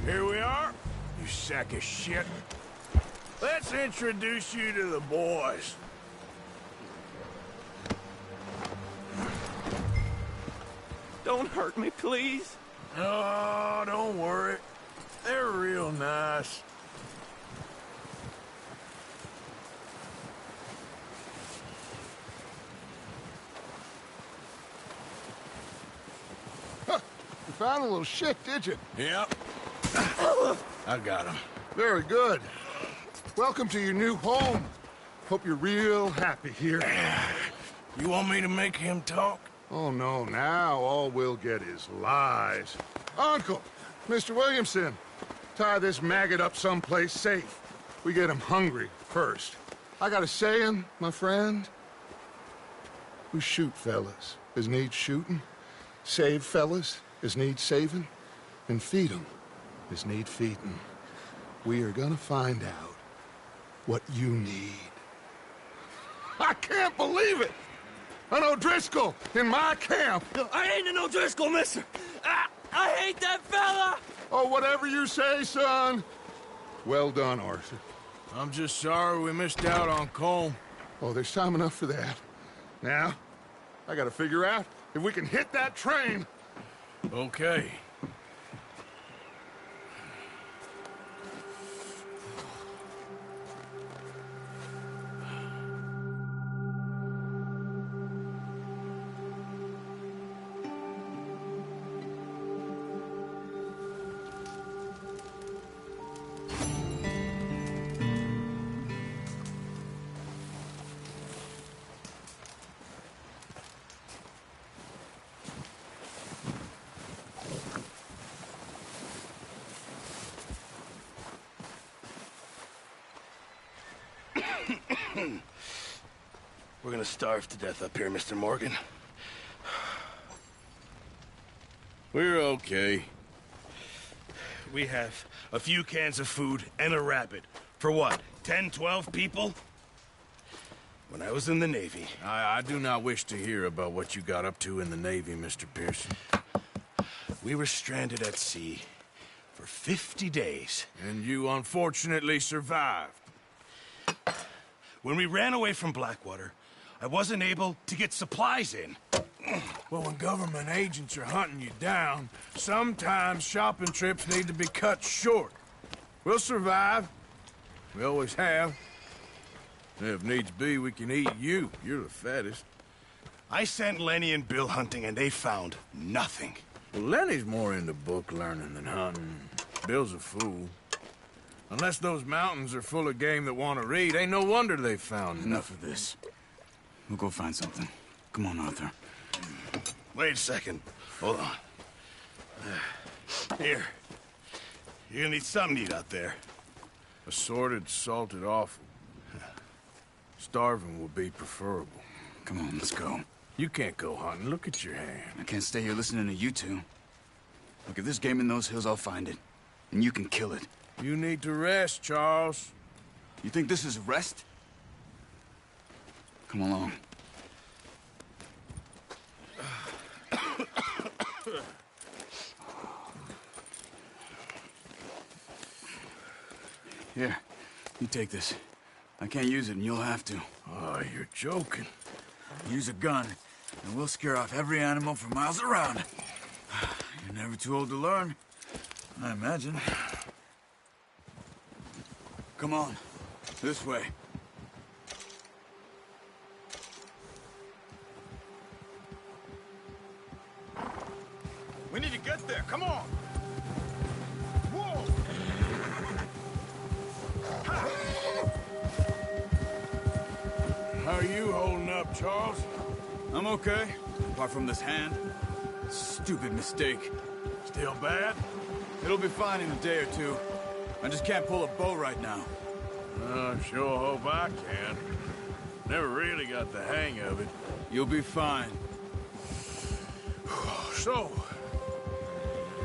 Here we are, you sack of shit. Let's introduce you to the boys. Don't hurt me, please. Oh, don't worry. They're real nice. Huh. You found a little shit, did you? Yep. I got him. Very good. Welcome to your new home. Hope you're real happy here. You want me to make him talk? Oh, no, now all we'll get is lies. Uncle, Mr. Williamson, tie this maggot up someplace safe. We get him hungry first. I got a saying, my friend. We shoot fellas as need shooting, save fellas as need saving, and feed 'em as need feeding. We are gonna find out what you need. I can't believe it! An O'Driscoll in my camp! I ain't an O'Driscoll, mister! I hate that fella! Oh, whatever you say, son. Well done, Arthur. I'm just sorry we missed out on Colm. Oh, there's time enough for that. Now, I gotta figure out if we can hit that train. Okay. We're gonna starve to death up here, Mr. Morgan. We're okay. We have a few cans of food and a rabbit. For what, 10, 12 people? When I was in the Navy... I do not wish to hear about what you got up to in the Navy, Mr. Pearson. We were stranded at sea for 50 days. And you unfortunately survived. When we ran away from Blackwater, I wasn't able to get supplies in. Well, when government agents are hunting you down, sometimes shopping trips need to be cut short. We'll survive. We always have. If needs be, we can eat you. You're the fattest. I sent Lenny and Bill hunting, and they found nothing. Well, Lenny's more into book learning than hunting. Bill's a fool. Unless those mountains are full of game that want to read, ain't no wonder they found Enough of this. We'll go find something. Come on, Arthur. Wait a second. Hold on. Here. You're gonna need something to eat out there. Assorted, salted offal. Starving would be preferable. Come on, let's go. You can't go hunting. Look at your hand. I can't stay here listening to you two. Look, if there's game in those hills, I'll find it. And you can kill it. You need to rest, Charles. You think this is rest? Come along. Here, you take this. I can't use it, and you'll have to. Oh, you're joking. Use a gun, and we'll scare off every animal for miles around. You're never too old to learn, I imagine. Come on, this way. We need to get there. Come on. Whoa! How are you holding up, Charles? I'm okay, apart from this hand. Stupid mistake. Still bad? It'll be fine in a day or two. I just can't pull a bow right now. I sure hope I can. Never really got the hang of it. You'll be fine. So,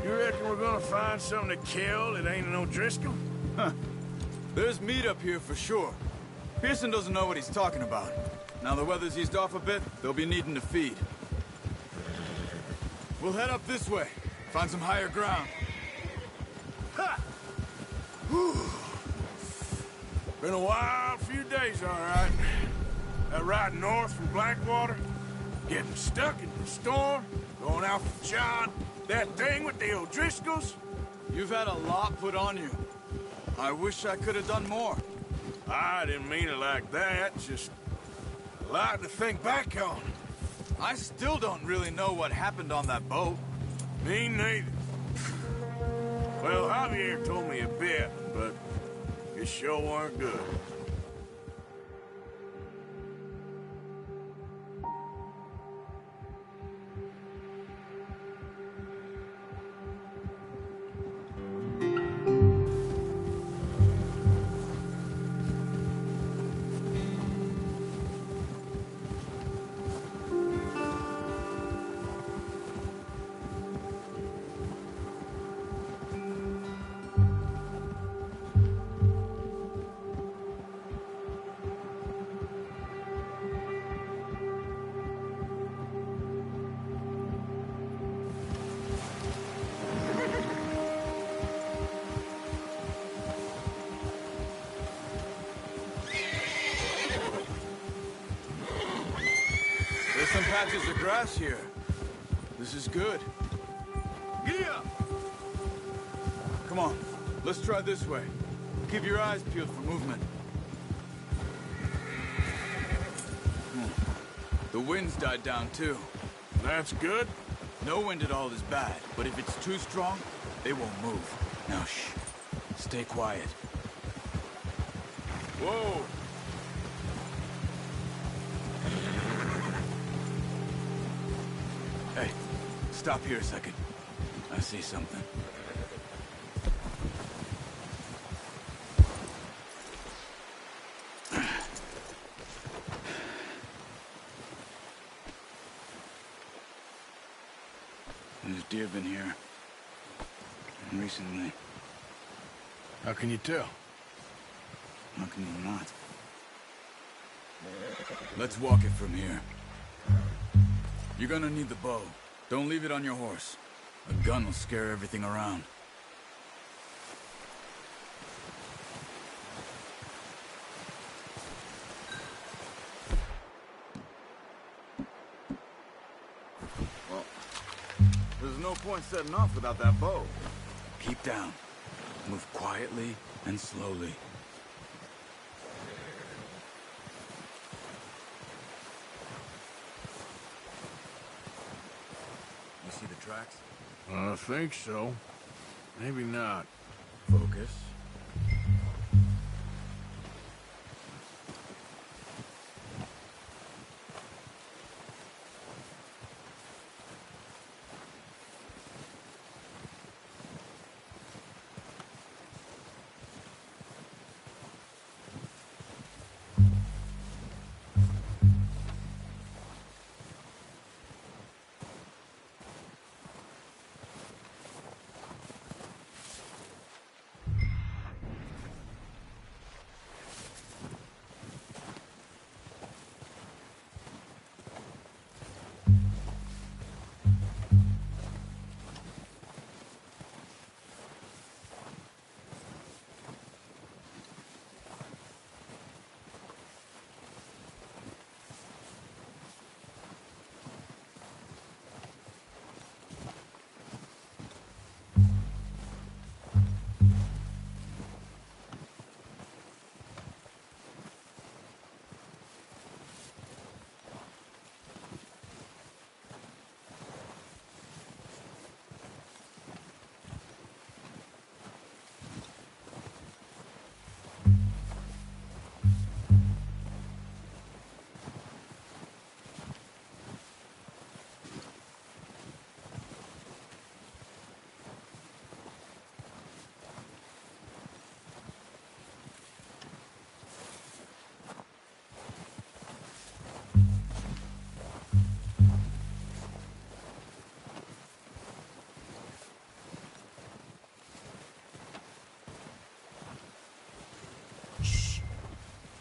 you reckon we're gonna find something to kill that ain't an O'Driscoll? Huh. There's meat up here for sure. Pearson doesn't know what he's talking about. Now the weather's eased off a bit, they'll be needing to feed. We'll head up this way. Find some higher ground. Ha! Whew. Been a wild few days, all right. That ride north from Blackwater, getting stuck in the storm, going out for John, that thing with the O'Driscolls. You've had a lot put on you. I wish I could have done more. I didn't mean it like that, just a lot to think back on. I still don't really know what happened on that boat. Me neither. Well, Javier told me a bit, but it sure weren't good. There's some patches of grass here. This is good. Yeah! Come on, let's try this way. Keep your eyes peeled for movement. The wind's died down too. That's good. No wind at all is bad, but if it's too strong, they won't move. Now shh. Stay quiet. Whoa! Hey, stop here a second. I see something. There's deer been here. Recently. How can you tell? How can you not? Let's walk it from here. You're gonna need the bow. Don't leave it on your horse. A gun will scare everything around. Well, there's no point setting off without that bow. Keep down. Move quietly and slowly. You see the tracks? I think so. Maybe not. Focus.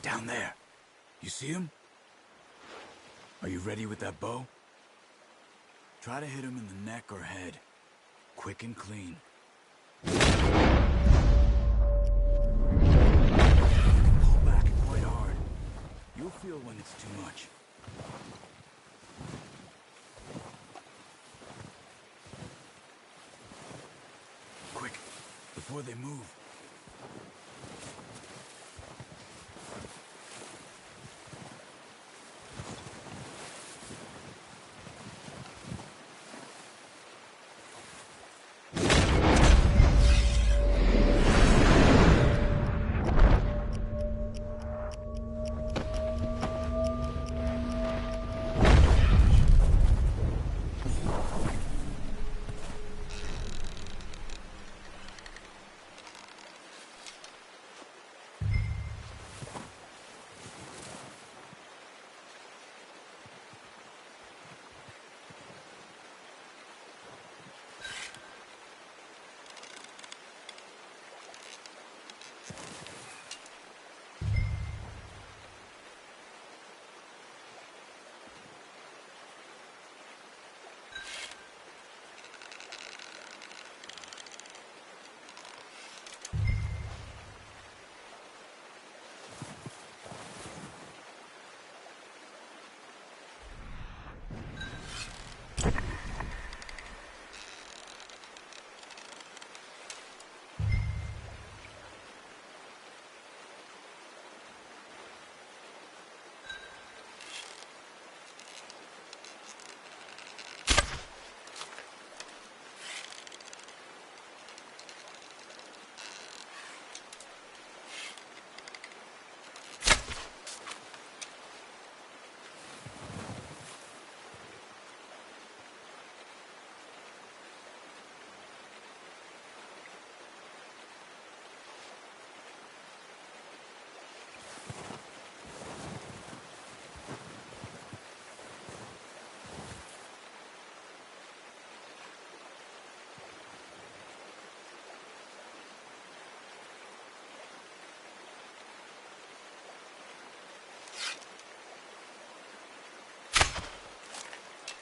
Down there. You see him? Are you ready with that bow? Try to hit him in the neck or head. Quick and clean. feel when it's too much. Quick, before they move.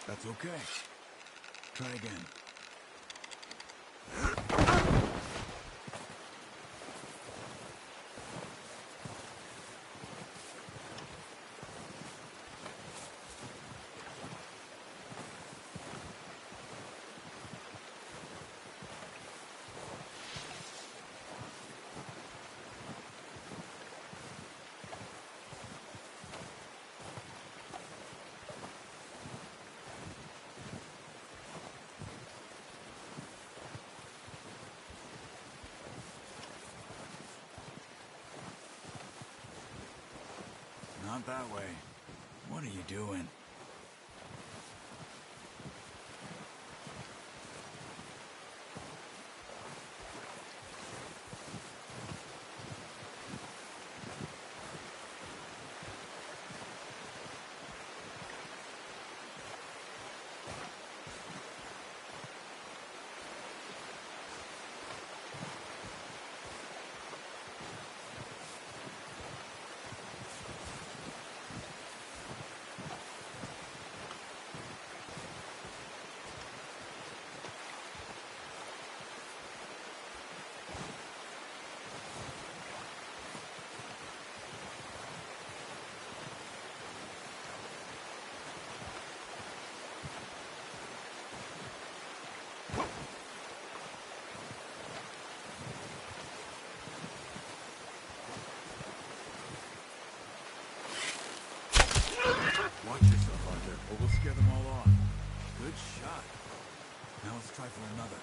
That's okay. Try again. Not that way. What are you doing? Watch yourself out there, or we'll scare them all off. Good shot. Now let's try for another.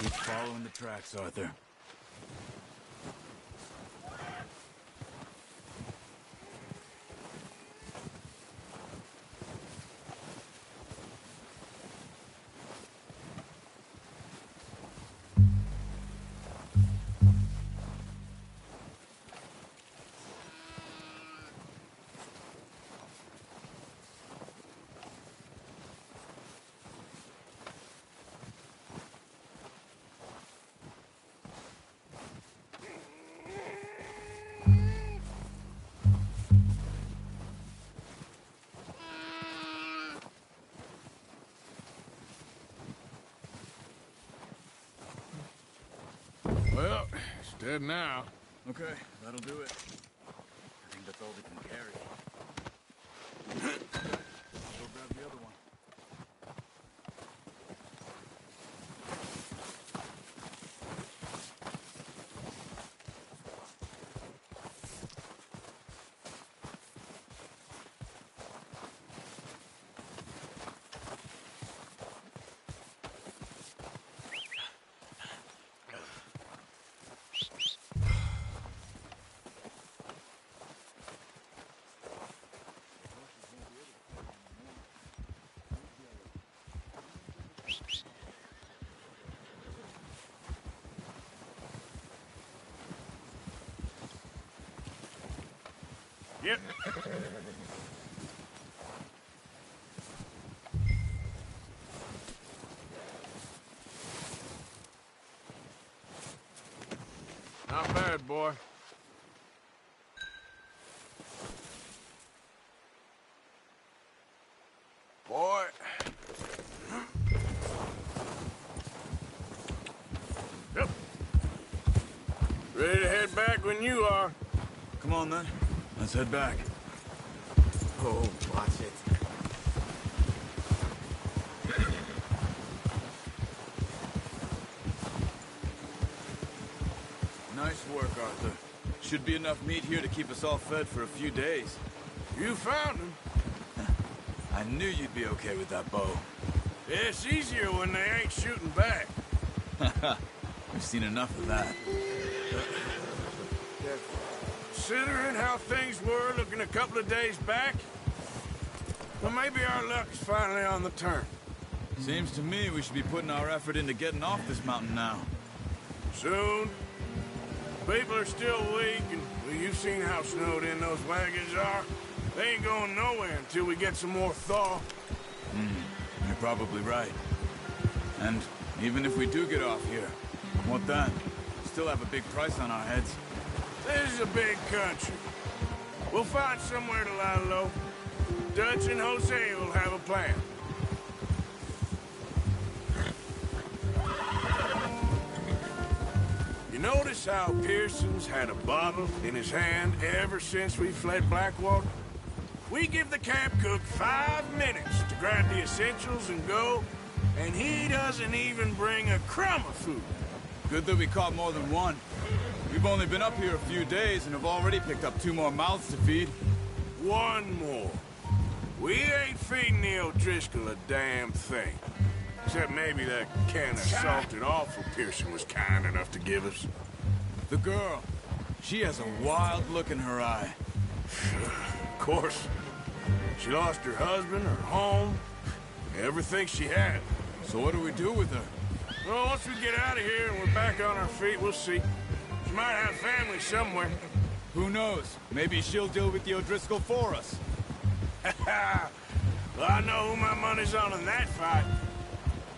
Keep following the tracks, Arthur. Well, it's dead now. Okay, that'll do it. I think that's all we can carry. I'll go grab the other one. Yep. Not bad, boy. Boy. Yep. Ready to head back when you are. Come on, then. Let's head back. Oh, watch it. Nice work, Arthur. Should be enough meat here to keep us all fed for a few days. You found him. I knew you'd be okay with that bow. Yeah, it's easier when they ain't shooting back. We've seen enough of that. Considering how things were looking a couple of days back, well, maybe our luck is finally on the turn. Seems to me we should be putting our effort into getting off this mountain now. Soon. People are still weak, and well, you've seen how snowed in those wagons are. They ain't going nowhere until we get some more thaw. You're probably right. And even if we do get off here, what then? Still have a big price on our heads. This is a big country. We'll find somewhere to lie low. Dutch and Jose will have a plan. You notice how Pearson's had a bottle in his hand ever since we fled Blackwater? We give the camp cook 5 minutes to grab the essentials and go, and he doesn't even bring a crumb of food. Good that we caught more than one. We've only been up here a few days and have already picked up 2 more mouths to feed. One more. We ain't feeding the O'Driscoll a damn thing. Except maybe that can of salted offal Pearson was kind enough to give us. The girl. She has a wild look in her eye. Of course. She lost her husband, her home, everything she had. So what do we do with her? Well, once we get out of here and we're back on our feet, we'll see. She might have family somewhere. Who knows? Maybe she'll deal with the O'Driscoll for us. Well, I know who my money's on in that fight.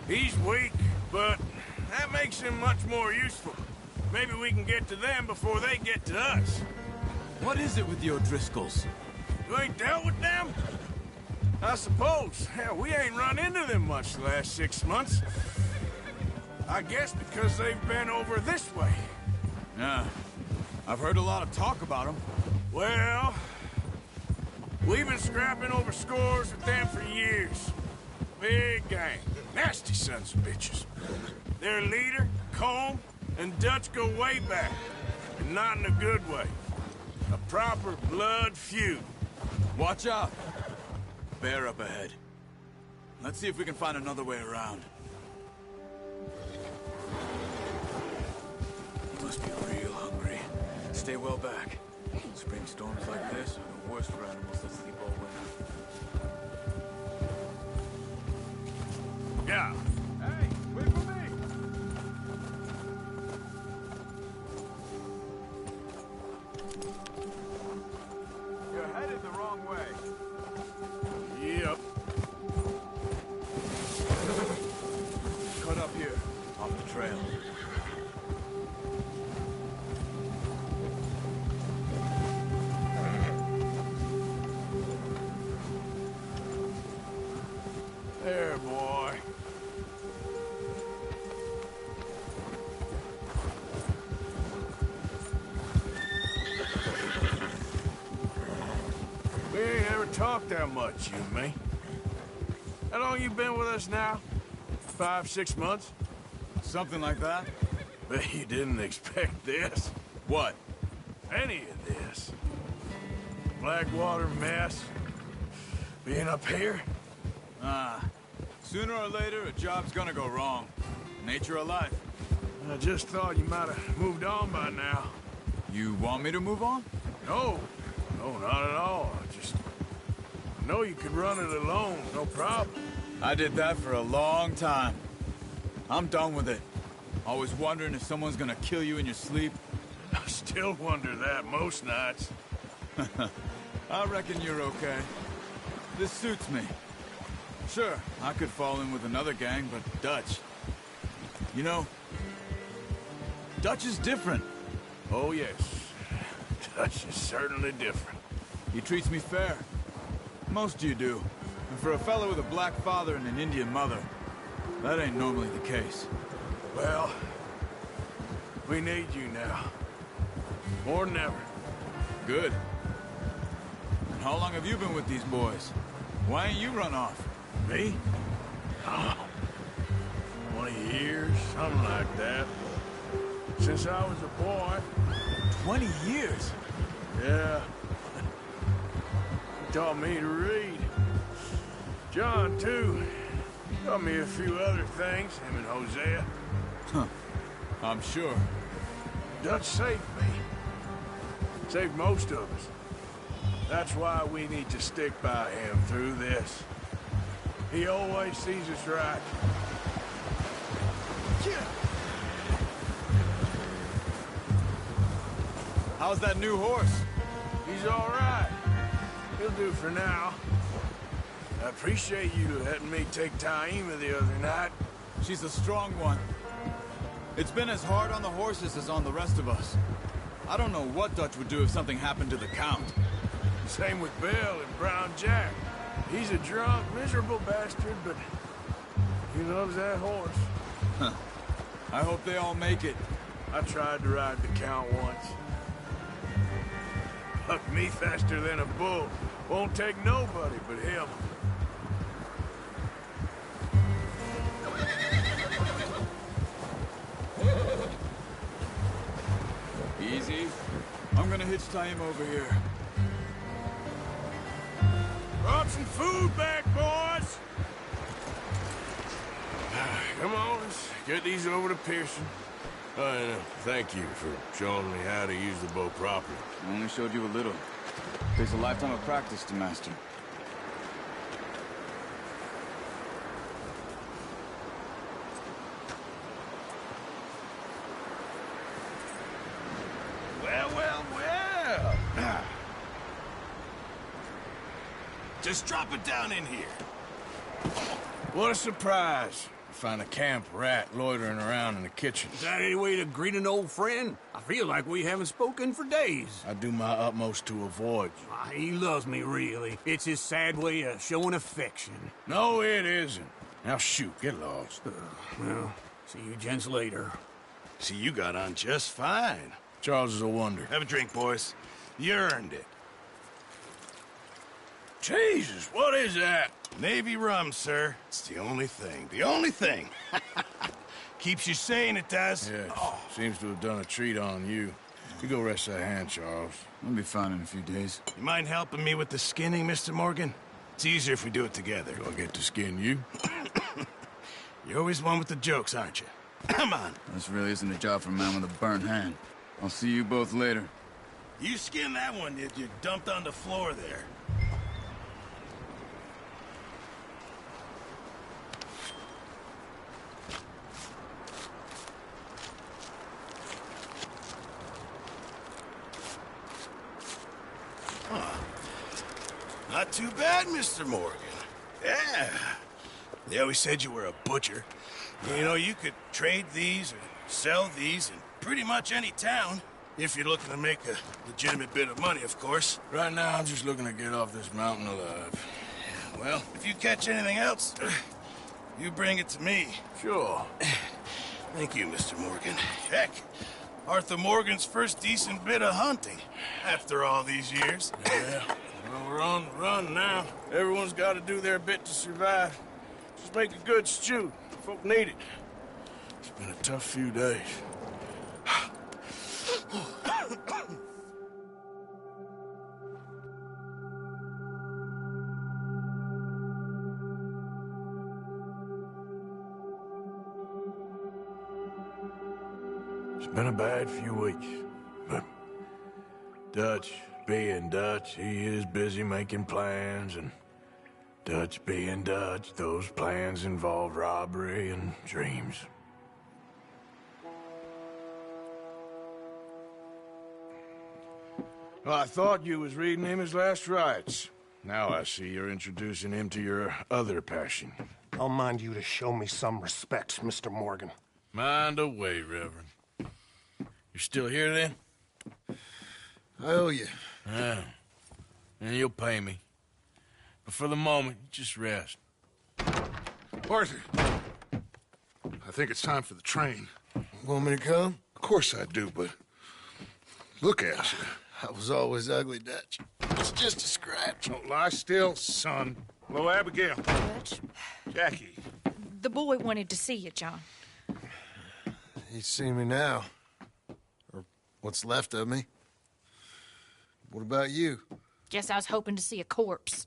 He's weak, but that makes him much more useful. Maybe we can get to them before they get to us. What is it with the O'Driscolls? You ain't dealt with them? I suppose. Hell, we ain't run into them much the last 6 months. I guess because they've been over this way. Yeah. I've heard a lot of talk about them. Well, we've been scrapping over scores with them for years. Big gang. Nasty sons of bitches. Their leader, Combe, and Dutch go way back. And not in a good way. A proper blood feud. Watch out. Bear up ahead. Let's see if we can find another way around. stay well back. Spring storms like this are the worst for animals that sleep all winter. Yeah. Hey, wait for me! You're headed the wrong way. Yep. Cut up here, off the trail. There, boy. We ain't ever talked that much, you and me. How long you been with us now? 5, 6 months? Something like that? Bet you didn't expect this. What? Any of this. Blackwater mess. Being up here? Sooner or later, a job's gonna go wrong. Nature of life. I just thought you might have moved on by now. You want me to move on? No. No, not at all. I know you could run it alone, no problem. I did that for a long time. I'm done with it. Always wondering if someone's gonna kill you in your sleep. I still wonder that most nights. I reckon you're okay. This suits me. Sure, I could fall in with another gang, but Dutch... You know, Dutch is different. Oh, yes. Dutch is certainly different. He treats me fair. Most you do. And for a fellow with a black father and an Indian mother, that ain't normally the case. Well, we need you now. More than ever. Good. And how long have you been with these boys? Why ain't you run off? Me? Oh, 20 years, something like that. Since I was a boy. 20 years? Yeah. He taught me to read. John, too. Taught me a few other things, him and Hosea. Huh. I'm sure. Dutch saved me. Saved most of us. That's why we need to stick by him through this. He always sees us right. How's that new horse? He's all right. He'll do for now. I appreciate you letting me take Taima the other night. She's a strong one. It's been as hard on the horses as on the rest of us. I don't know what Dutch would do if something happened to the Count. Same with Bill and Brown Jack. He's a drunk, miserable bastard, but he loves that horse. Huh. I hope they all make it. I tried to ride the Count once. Bucked me faster than a bull. Won't take nobody but him. Easy. I'm gonna hitch Taima over here. Brought some food back, boys! Come on, let's get these over to Pearson. And thank you for showing me how to use the bow properly. I only showed you a little. Takes a lifetime of practice to master. Well, well, well! Just drop it down in here. What a surprise. Find a camp rat loitering around in the kitchen. Is that any way to greet an old friend? I feel like we haven't spoken for days. I do my utmost to avoid you. He loves me, really. It's his sad way of showing affection. No, it isn't. Now shoot, get lost. Well, see you gents later. See, you got on just fine. Charles is a wonder. Have a drink, boys. You earned it. Jesus, what is that? Navy rum, sir. It's the only thing. The only thing. Keeps you sane, it does. Yes. Oh. Seems to have done a treat on you. You go rest that hand, Charles. I'll be fine in a few days. You mind helping me with the skinning, Mr. Morgan? It's easier if we do it together. Do I get to skin you? You're always one with the jokes, aren't you? Come on. This really isn't a job for a man with a burnt hand. I'll see you both later. You skinned that one, did you? Dumped on the floor there. Not too bad, Mr. Morgan. Yeah. They always said you were a butcher. You know, you could trade these or sell these in pretty much any town. If you're looking to make a legitimate bit of money, of course. Right now, I'm just looking to get off this mountain alive. Well, if you catch anything else, you bring it to me. Sure. Thank you, Mr. Morgan. Heck, Arthur Morgan's first decent bit of hunting after all these years. Yeah. Well, we're on the run now. Everyone's got to do their bit to survive. Just make a good stew. Folk need it. It's been a tough few days. It's been a bad few weeks, but Dutch being Dutch, he is busy making plans, and Dutch being Dutch, those plans involve robbery and dreams. Well, I thought you was reading him his last rites. Now I see you're introducing him to your other passion. I'll mind you to show me some respect, Mr. Morgan. Mind away, Reverend. You still here, then? I owe you. Yeah. And you'll pay me. But for the moment, just rest. Arthur, I think it's time for the train. Want me to come? Of course I do, but look at you. I was always ugly, Dutch. It's just a scratch. Don't lie still, son. Hello, Abigail. Dutch, Jackie. the boy wanted to see you, John. He's seen me now. Or what's left of me. What about you? Guess I was hoping to see a corpse.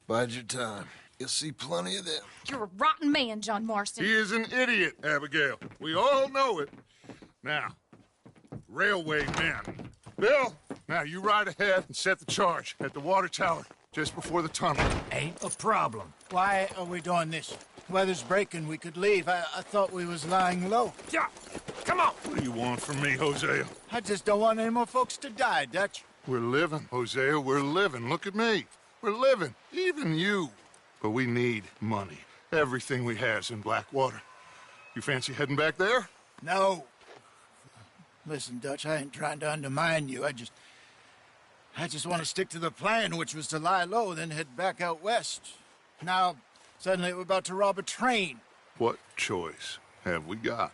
Bide your time. You'll see plenty of them. You're a rotten man, John Marston. He is an idiot, Abigail. We all know it. Now, railway men. Bill, now you ride ahead and set the charge at the water tower just before the tunnel. Ain't a problem. Why are we doing this? Weather's breaking. We could leave. I thought we was lying low. Yeah, come on. What do you want from me, Hosea? I just don't want any more folks to die, Dutch. We're living, Hosea. We're living. Look at me. We're living. Even you. But we need money. Everything we has in Blackwater. You fancy heading back there? No. Listen, Dutch, I ain't trying to undermine you. I just want to stick to the plan, which was to lie low, then head back out west. Now, suddenly we're about to rob a train. What choice have we got?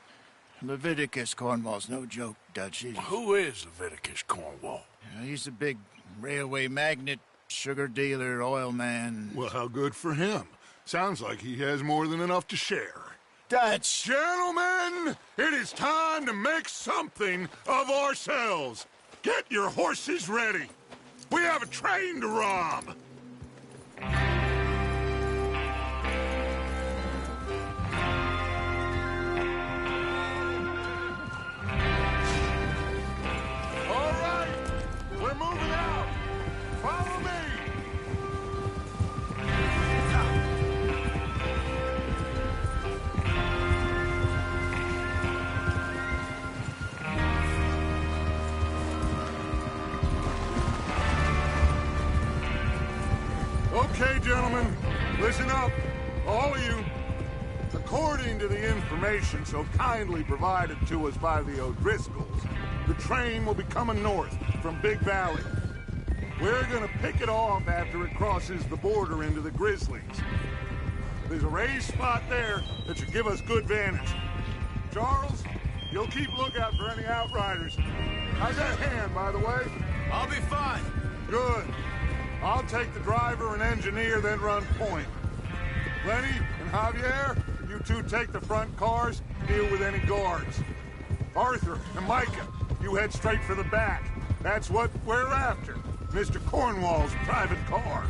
Leviticus Cornwall's no joke, Dutch. Who is Leviticus Cornwall? He's a big railway magnate, sugar dealer, oil man. Well, how good for him. Sounds like he has more than enough to share. Dutch! Gentlemen, it is time to make something of ourselves. Get your horses ready. We have a train to rob. All right, we're moving out. Follow me. Okay, gentlemen, listen up, all of you. According to the information so kindly provided to us by the O'Driscolls, the train will be coming north from Big Valley. We're gonna pick it off after it crosses the border into the Grizzlies. There's a raised spot there that should give us good vantage. Charles, you'll keep lookout for any outriders. How's that hand, by the way? I'll be fine. Good. I'll take the driver and engineer, then run point. Lenny and Javier, you two take the front cars, deal with any guards. Arthur and Micah, you head straight for the back. That's what we're after. Mr. Cornwall's private car.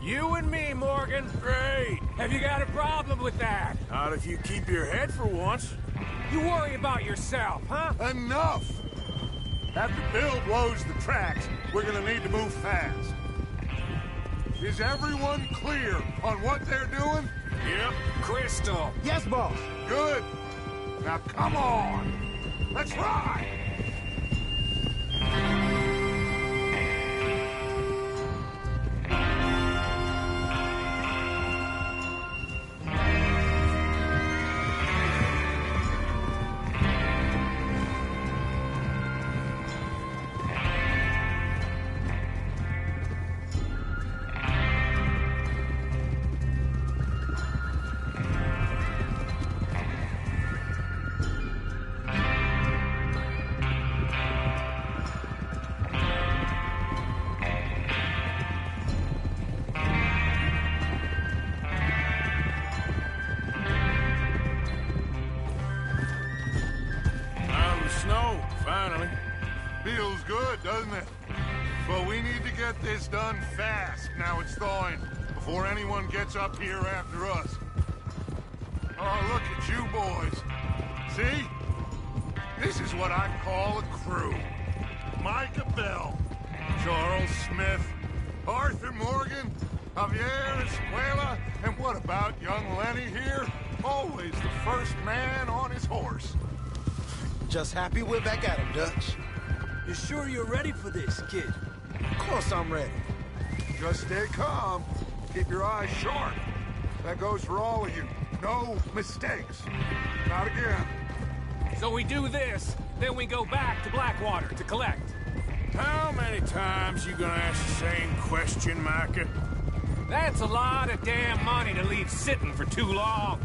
You and me, Morgan. Great. Have you got a problem with that? Not if you keep your head for once. You worry about yourself, huh? Enough! After Bill blows the tracks, we're gonna need to move fast. Is everyone clear on what they're doing? Yep, crystal. Yes, boss. Good. Now come on. Let's ride. Snow, finally. Feels good, doesn't it? But we need to get this done fast now it's thawing, before anyone gets up here after us. Oh, look at you boys. See? This is what I call a crew. Micah Bell, Charles Smith, Arthur Morgan, Javier Escuela, and what about young Lenny here? Always the first man on his horse. Just happy we're back at him, Dutch. You sure you're ready for this, kid? Of course I'm ready. Just stay calm. Keep your eyes sharp. That goes for all of you. No mistakes. Not again. So we do this, then we go back to Blackwater to collect. How many times you gonna ask the same question, Micah? That's a lot of damn money to leave sitting for too long.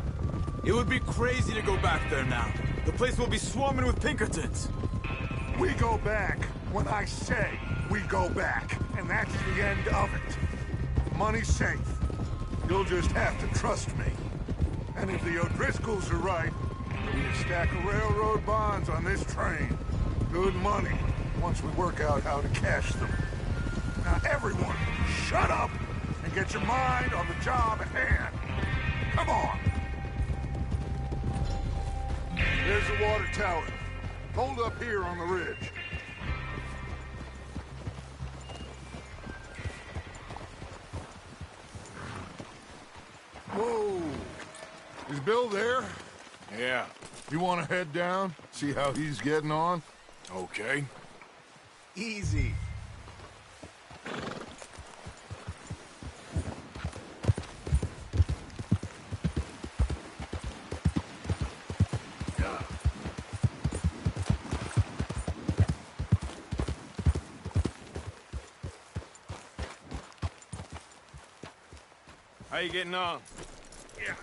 It would be crazy to go back there now. The place will be swarming with Pinkertons. We go back when I say we go back, and that's the end of it. Money's safe. You'll just have to trust me. And if the O'Driscolls are right, there'll be a stack of railroad bonds on this train. Good money, once we work out how to cash them. Now everyone, shut up and get your mind on the job at hand. Come on. There's the water tower. Hold up here on the ridge. Whoa. Is Bill there? Yeah. You want to head down? See how he's getting on? Okay. Easy. How you getting on? Yeah.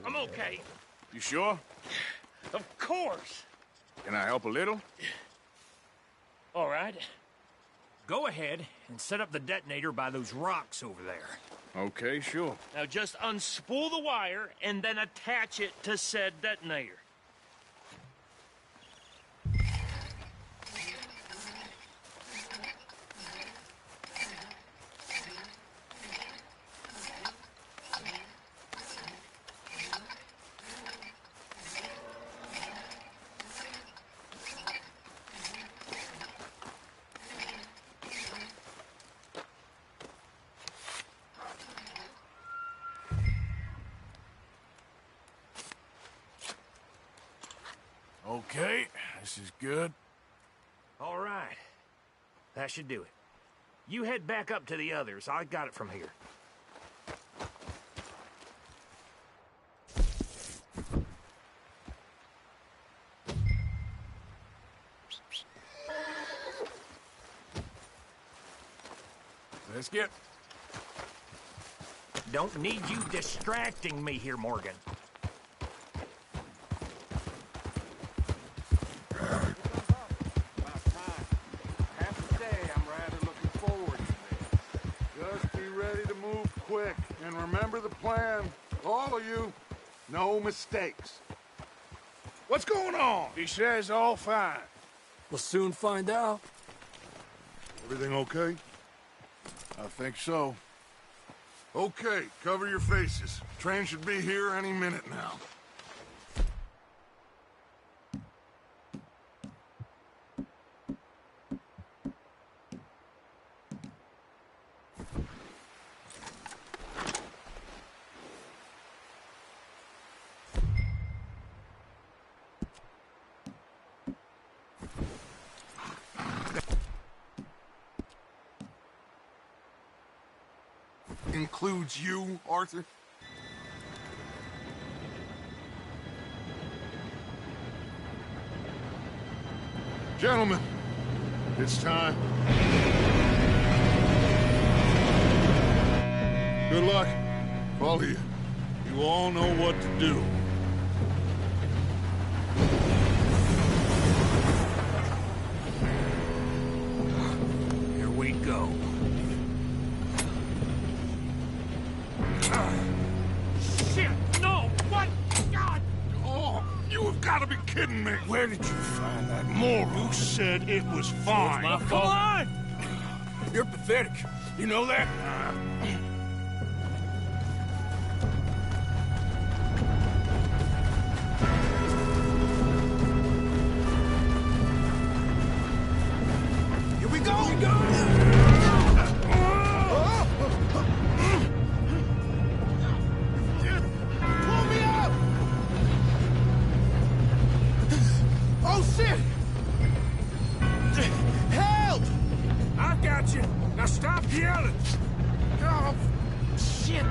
I'm okay. You sure? Of course. Can I help a little? All right. Go ahead and set up the detonator by those rocks over there. Okay, sure. Now just unspool the wire and then attach it to said detonator. Okay, this is good. All right. That should do it. You head back up to the others. I got it from here. Let's get... Don't need you distracting me here, Morgan. And remember the plan, all of you, no mistakes. What's going on? He says all fine. We'll soon find out. Everything okay? I think so. Okay, cover your faces. Train should be here any minute now. includes you, Arthur? Gentlemen, it's time. Good luck. All of you. You all know what to do. Here we go. Shit! No! What? God! Oh, you have got to be kidding me! Where did you find that moron? You said it was fine. It's my fault. Come on! You're pathetic. You know that? Here we go! Here we go! Pull me up! Oh, shit! Help! I got you. Now stop yelling. Oh, shit!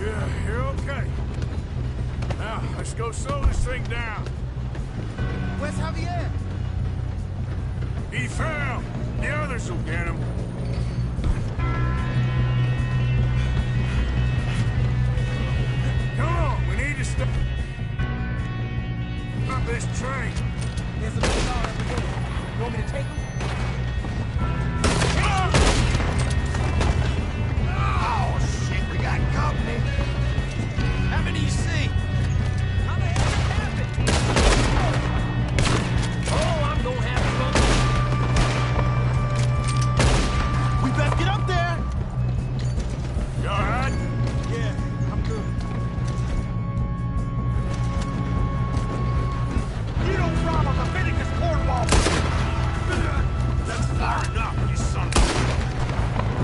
Yeah, you're okay. Now, let's go slow this thing down. Where's Javier? He fell. The others will get him. Come on, we need to stop this train. There's a big car over here. You want me to take him? Oh, shit, we got company. How many you see? How the hell did it happen? Oh, I'm gonna have fun. We best get up there. You all right? Yeah, I'm good. You don't rob a Leviticus cornball. That's far enough, you son of a...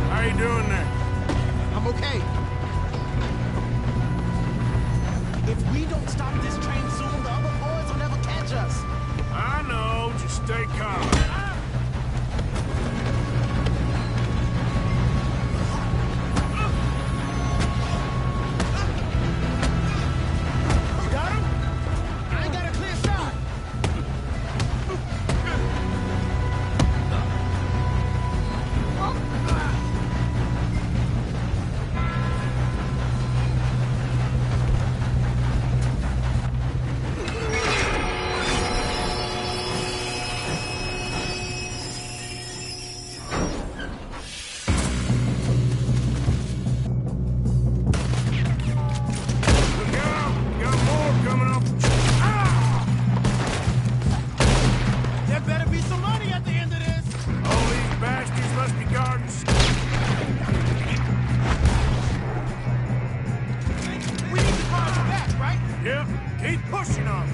How you doing there? I'm okay. If we don't stop this train soon, the other boys will never catch us. I know. Just stay calm. You got him? I ain't got a clear shot. Look out! Got more coming up. There better be some money at the end of this. All these bastards must be guarding. We need to call you back, right? Yep. Keep pushing on.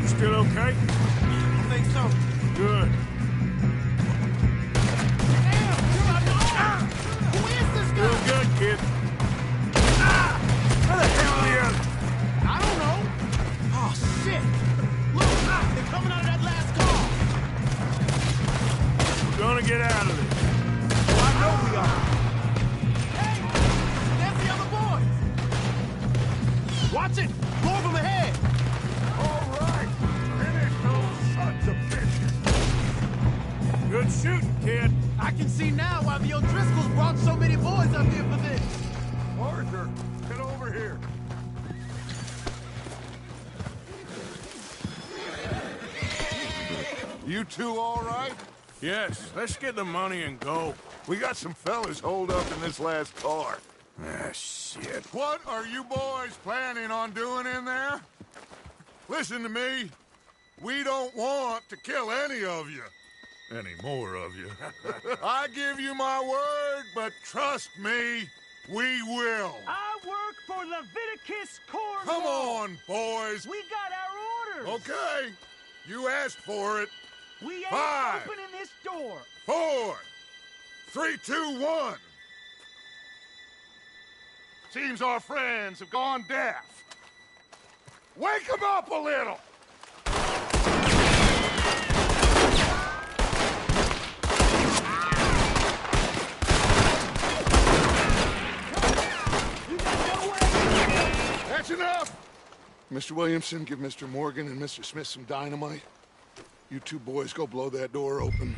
You still okay? I think so. Good. Damn, you're on your own. Who is this guy? Real good, kid. Where the hell are the others? I don't know. Oh, shit. Look, they're coming out of that last car. We're gonna get out of this. Oh, I know we are. Hey, there's the other boys. Watch it. More of them ahead. All right. Finish those sons of bitches. Good shooting, kid. I can see now why the O'Driscolls brought so many boys up here for this. Arthur, get over here. You two all right? Yes, let's get the money and go. We got some fellas holed up in this last car. Ah, shit. What are you boys planning on doing in there? Listen to me. We don't want to kill any of you. Any more of you. I give you my word, but trust me, we will. I work for Leviticus Cornwall. Come on, boys. We got our orders. Okay. You asked for it. We ain't 5, opening this door. 4, 3, 2, 1. Seems our friends have gone deaf. Wake them up a little! That's enough! Mr. Williamson, give Mr. Morgan and Mr. Smith some dynamite. You two boys go blow that door open.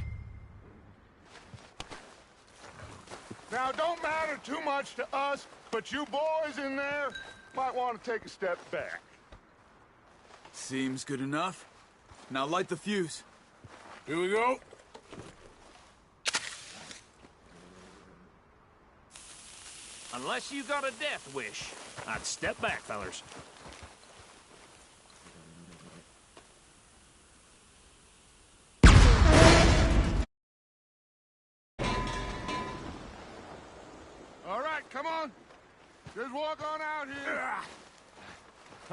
Now, it don't matter too much to us, but you boys in there might want to take a step back. Seems good enough. Now light the fuse. Here we go. Unless you got a death wish, I'd step back, fellers. All right, come on. Just walk on out here.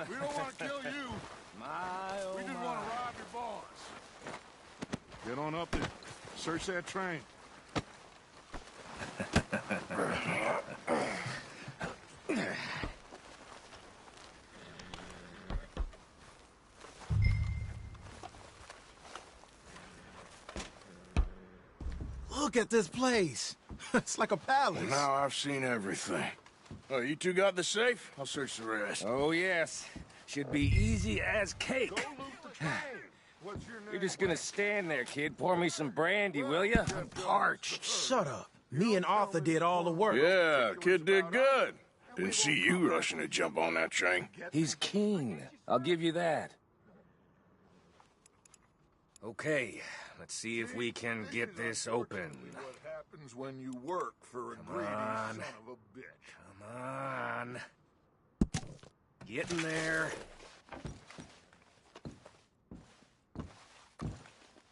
We don't want to kill you. We just want to rob your boss. Get on up there. Search that train. Look at this place. It's like a palace. Well, now I've seen everything. Oh, you two got the safe? I'll search the rest. Oh, yes. Should be easy as cake. Go loot the train. What's your name? You're just gonna stand there, kid. Pour me some brandy, will ya? I'm parched. Shut up. Me and Arthur did all the work. Yeah, kid did good. Didn't see you rushing to jump on that train. He's keen. I'll give you that. Okay, let's see if we can get this open. What happens when you work for a greedy son of a bitch? Come on. Get in there.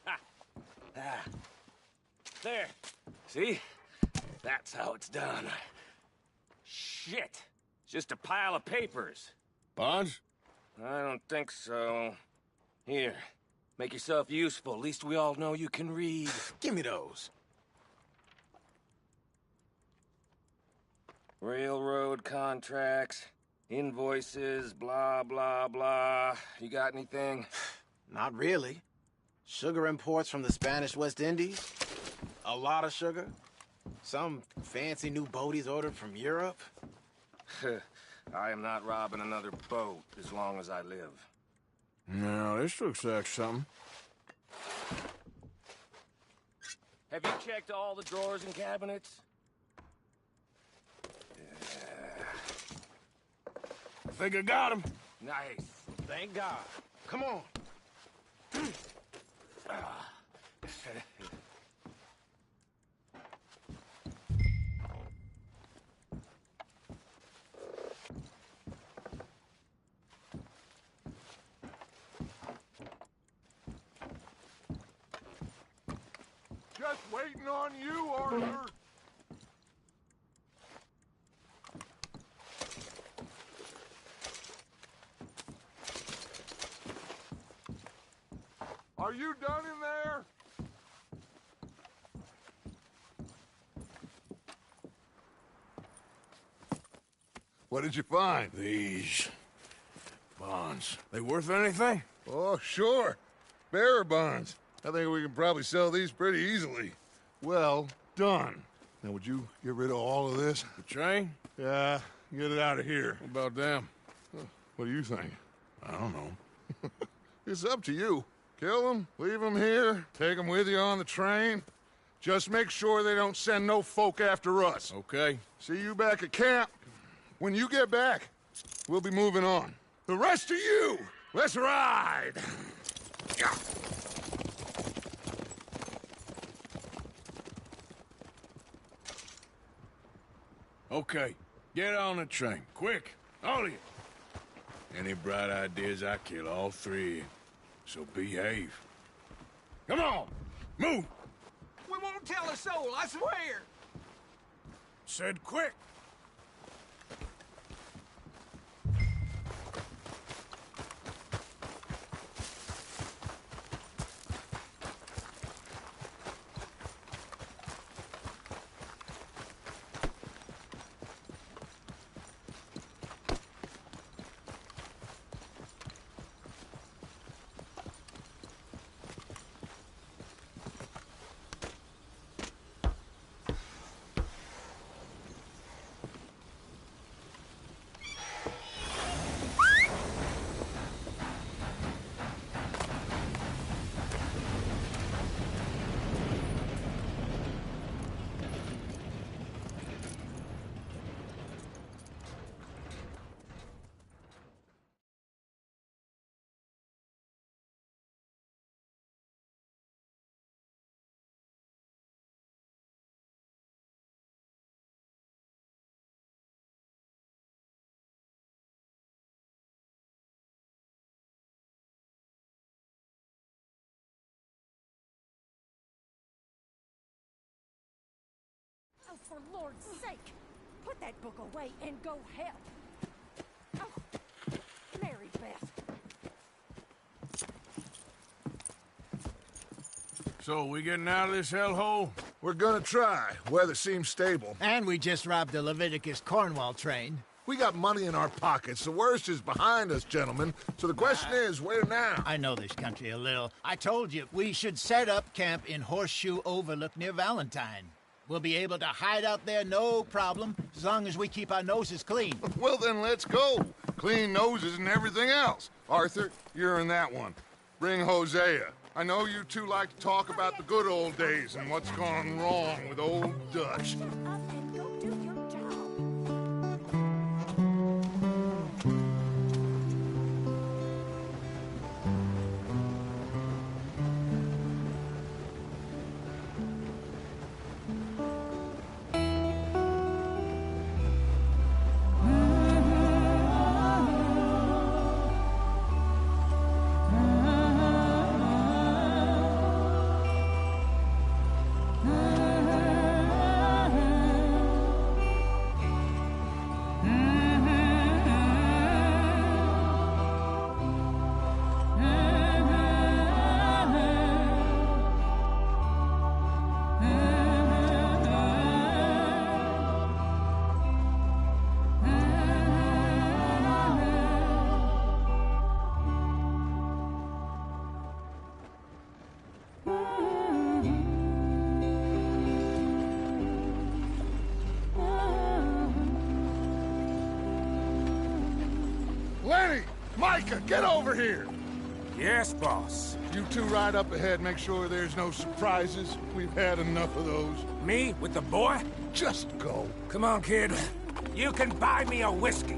Ah. There. See? That's how it's done. Shit. It's just a pile of papers. Bonds? I don't think so. Here. Make yourself useful. At least we all know you can read. Give me those. Railroad contracts, invoices, blah, blah, blah. You got anything? Not really. Sugar imports from the Spanish West Indies. A lot of sugar. Some fancy new boat he's ordered from Europe. I am not robbing another boat as long as I live. No, this looks like something. Have you checked all the drawers and cabinets? I think I got him. Nice. Thank God. Come on. Just waiting on you, Arthur. Are you done in there? What did you find? These bonds. They worth anything? Oh, sure. Bearer bonds. I think we can probably sell these pretty easily. Well done. Now, would you get rid of all of this? The train? Yeah, get it out of here. What about them? What do you think? I don't know. It's up to you. Kill them, leave them here, take them with you on the train. Just make sure they don't send no folk after us. Okay. See you back at camp. When you get back, we'll be moving on. The rest of you, let's ride! Okay, get on the train. Quick, all of you. Any bright ideas, I kill all three. So behave. Come on, move! We won't tell a soul, I swear! Said quick! Lord's sake! Put that book away and go help! Oh, Mary Beth. So, we getting out of this hellhole? We're gonna try. Weather seems stable. And we just robbed the Leviticus Cornwall train. We got money in our pockets. The worst is behind us, gentlemen. So the question is, where now? I know this country a little. I told you, we should set up camp in Horseshoe Overlook near Valentine. We'll be able to hide out there, no problem, as long as we keep our noses clean. Well, then let's go. Clean noses and everything else. Arthur, you're in that one. Bring Hosea. I know you two like to talk about the good old days and what's gone wrong with old Dutch. Lenny! Micah, get over here! Yes, boss. You two ride up ahead, make sure there's no surprises. We've had enough of those. Me? With the boy? Just go. Come on, kid. You can buy me a whiskey.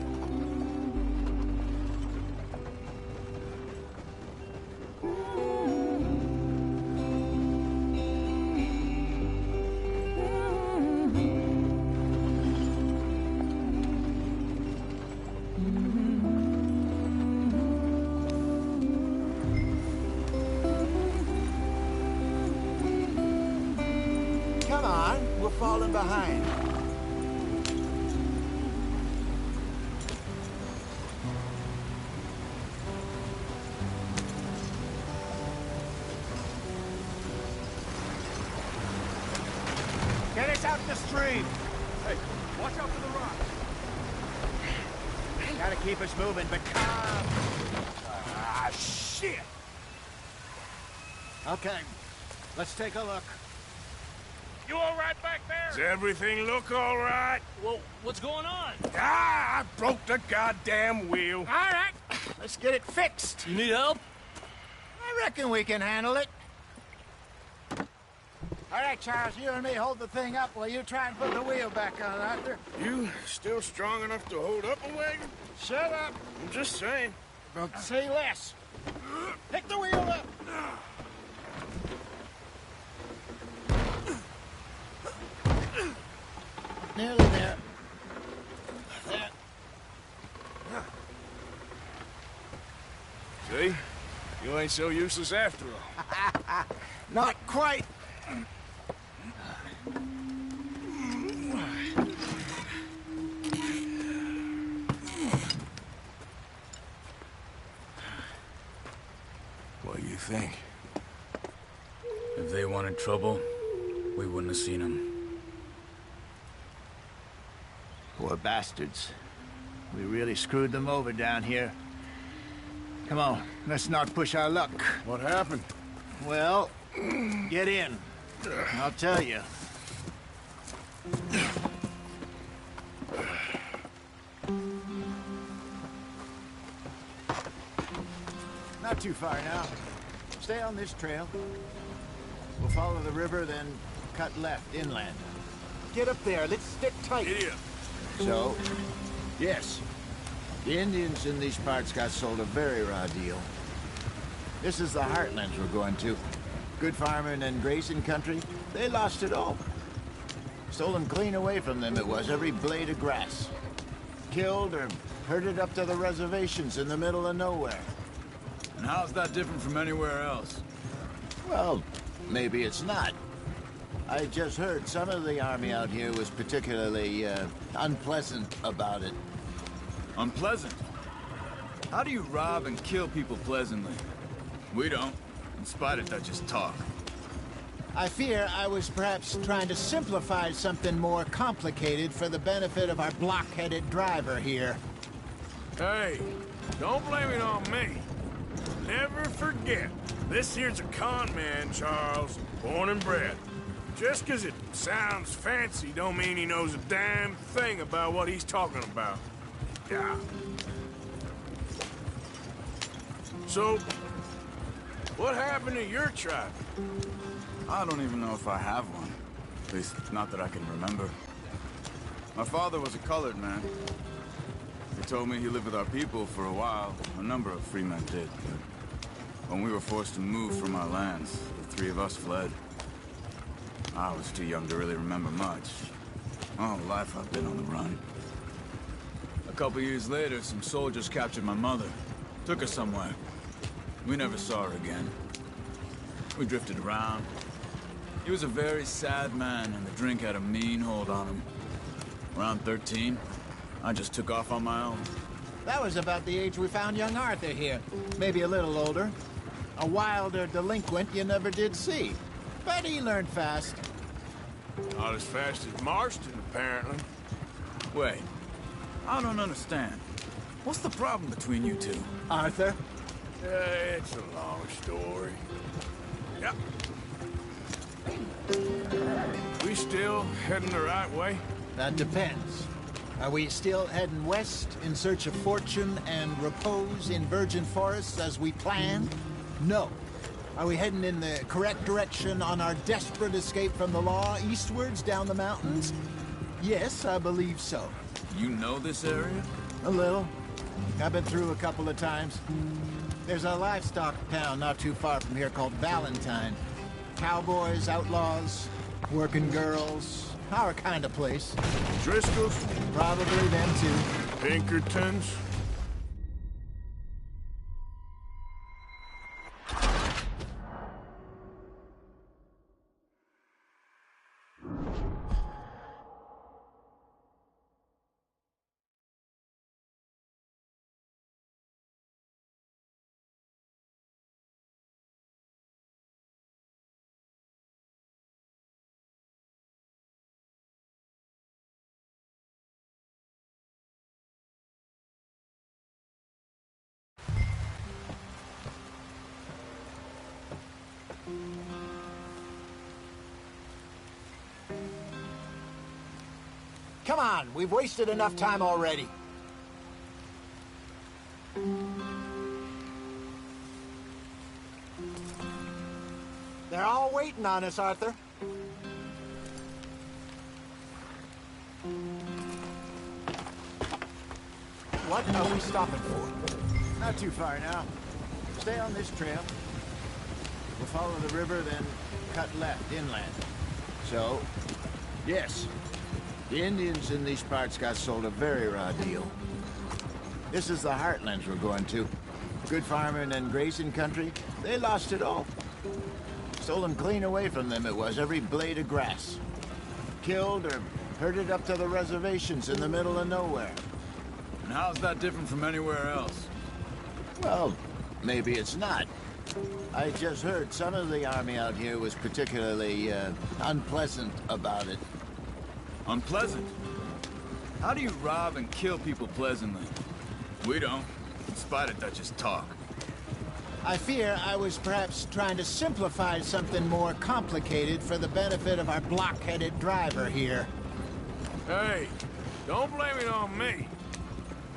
Come on, we're falling behind. Get us out the stream. Hey, watch out for the rocks. Gotta keep us moving, but calm. Ah, shit! Okay, let's take a look. You all right back there? Does everything look all right? Well, what's going on? Ah, I broke the goddamn wheel. All right, let's get it fixed. You need help? I reckon we can handle it. All right, Charles, you and me hold the thing up while you try and put the wheel back on, Arthur. You still strong enough to hold up a wagon? Shut up. I'm just saying. Well, say less. Pick the wheel up. Nearly there. There. See? You ain't so useless after all. Not quite. What do you think? If they wanted trouble, we wouldn't have seen them. Poor bastards. We really screwed them over down here. Come on, let's not push our luck. What happened? Well, get in. I'll tell you. Not too far now. Stay on this trail. We'll follow the river, then cut left inland. Get up there. Let's stick tight. Idiot. So, yes, the Indians in these parts got sold a very raw deal. This is the heartlands we're going to. Good farming and grazing country, they lost it all. Stolen clean away from them it was, every blade of grass. Killed or herded up to the reservations in the middle of nowhere. And how's that different from anywhere else? Well, maybe it's not. I just heard some of the army out here was particularly unpleasant about it. Unpleasant? How do you rob and kill people pleasantly? We don't, in spite of Dutch's talk. I fear I was perhaps trying to simplify something more complicated for the benefit of our block-headed driver here. Hey, don't blame it on me. Never forget, this here's a con man, Charles, born and bred. Just 'cause it sounds fancy don't mean he knows a damn thing about what he's talking about. Yeah. So, what happened to your tribe? I don't even know if I have one. At least, not that I can remember. My father was a colored man. He told me he lived with our people for a while. A number of free men did, but when we were forced to move from our lands, the three of us fled. I was too young to really remember much. My whole life I've been on the run. A couple years later, some soldiers captured my mother. Took her somewhere. We never saw her again. We drifted around. He was a very sad man, and the drink had a mean hold on him. Around 13, I just took off on my own. That was about the age we found young Arthur here. Maybe a little older. A wilder delinquent you never did see. But he learned fast. Not as fast as Marston, apparently. Wait, I don't understand. What's the problem between you two? Arthur? It's a long story. Yep. We still heading the right way? That depends. Are we still heading west in search of fortune and repose in virgin forests as we planned? No. Are we heading in the correct direction on our desperate escape from the law eastwards down the mountains? Yes, I believe so. You know this area? A little. I've been through a couple of times. There's a livestock town not too far from here called Valentine. Cowboys, outlaws, working girls, our kind of place. Driscoll's? Probably them too. Pinkertons? Come on, we've wasted enough time already. They're all waiting on us, Arthur. What are we stopping for? Not too far now. Stay on this trail. We'll follow the river, then cut left inland. So, yes, the Indians in these parts got sold a very raw deal. This is the heartlands we're going to. Good farming and grazing country, they lost it all. Stolen clean away from them it was, every blade of grass. Killed or herded up to the reservations in the middle of nowhere. And how's that different from anywhere else? Well, maybe it's not. I just heard some of the army out here was particularly unpleasant about it. Unpleasant? How do you rob and kill people pleasantly? We don't, in spite of Dutch's talk. I fear I was perhaps trying to simplify something more complicated for the benefit of our block-headed driver here. Hey, don't blame it on me.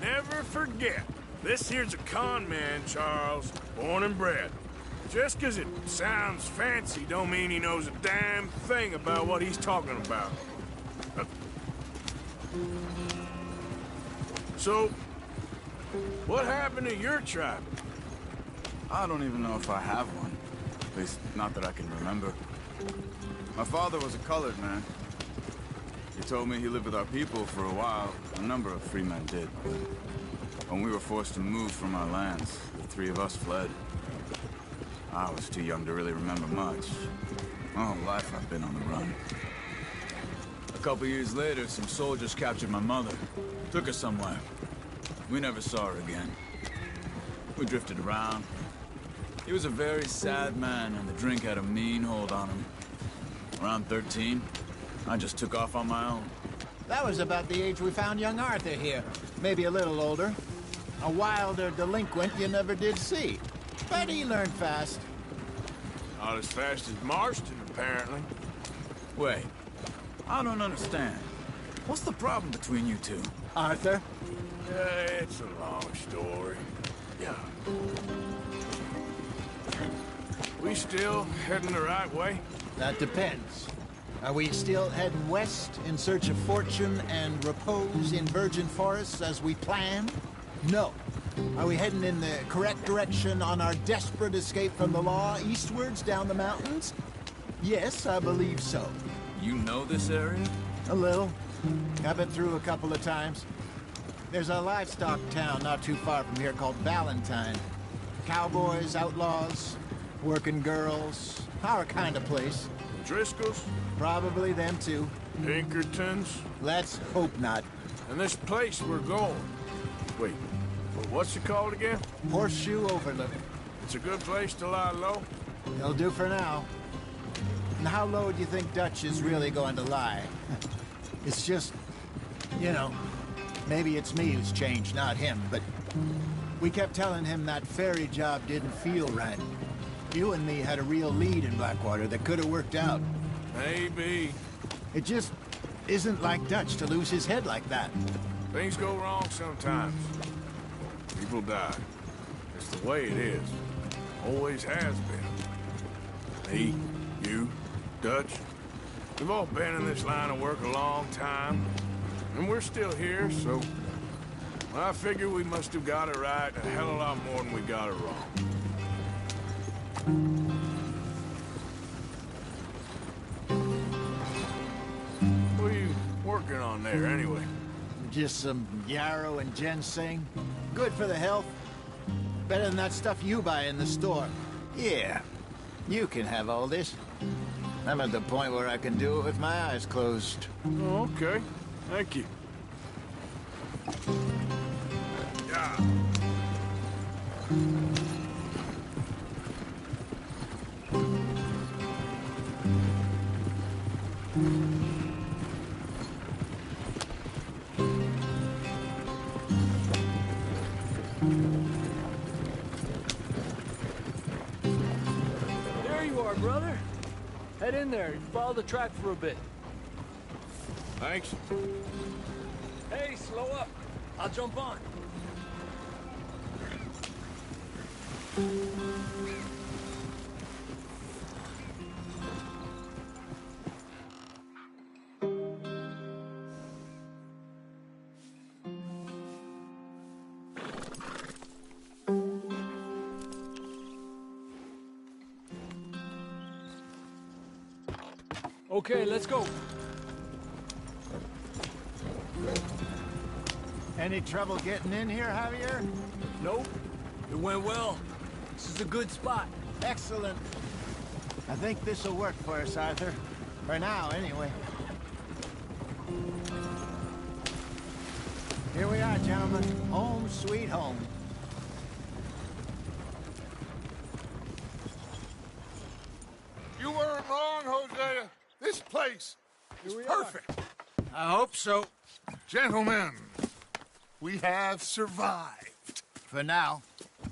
Never forget, this here's a con man, Charles, born and bred. Just 'cause it sounds fancy don't mean he knows a damn thing about what he's talking about. So, what happened to your tribe? I don't even know if I have one. At least, not that I can remember. My father was a colored man. He told me he lived with our people for a while. A number of free men did, but when we were forced to move from our lands, the three of us fled. I was too young to really remember much. My whole life I've been on the run. A couple years later, some soldiers captured my mother. Took her somewhere. We never saw her again. We drifted around. He was a very sad man, and the drink had a mean hold on him. Around 13, I just took off on my own. That was about the age we found young Arthur here. Maybe a little older. A wilder delinquent you never did see. But he learned fast. Not as fast as Marston, apparently. Wait, I don't understand. What's the problem between you two? Arthur? It's a long story. Yeah. We still heading the right way? That depends. Are we still heading west in search of fortune and repose in virgin forests as we planned? No. Are we heading in the correct direction on our desperate escape from the law eastwards down the mountains? Yes, I believe so. You know this area? A little. I've been through a couple of times. There's a livestock town not too far from here called Valentine. Cowboys, outlaws, working girls, our kind of place. Driscolls? Probably them too. Pinkertons? Let's hope not. And this place we're going. Wait, what's it called again? Horseshoe Overlook. It's a good place to lie low? It'll do for now. And how low do you think Dutch is really going to lie? It's just, you know, maybe it's me who's changed, not him, but we kept telling him that ferry job didn't feel right. You and me had a real lead in Blackwater that could have worked out. Maybe. It just isn't like Dutch to lose his head like that. Things go wrong sometimes. People die. It's the way it is. Always has been. Me, you, Dutch. We've all been in this line of work a long time. And we're still here, so... I figure we must have got it right a hell of a lot more than we got it wrong. What are you working on there, anyway? Just some yarrow and ginseng. Good for the health. Better than that stuff you buy in the store. Yeah, you can have all this. I'm at the point where I can do it with my eyes closed. Oh, okay. Thank you. Yeah. There you are, brother. Head in there and follow the track for a bit. Thanks. Hey, slow up. I'll jump on. Okay, let's go. Any trouble getting in here, Javier? Nope. It went well. This is a good spot. Excellent. I think this'll work for us, Arthur. For now, anyway. Here we are, gentlemen. Home sweet home. You weren't wrong, Hosea. This place is perfect. I hope so. Gentlemen, we have survived. For now.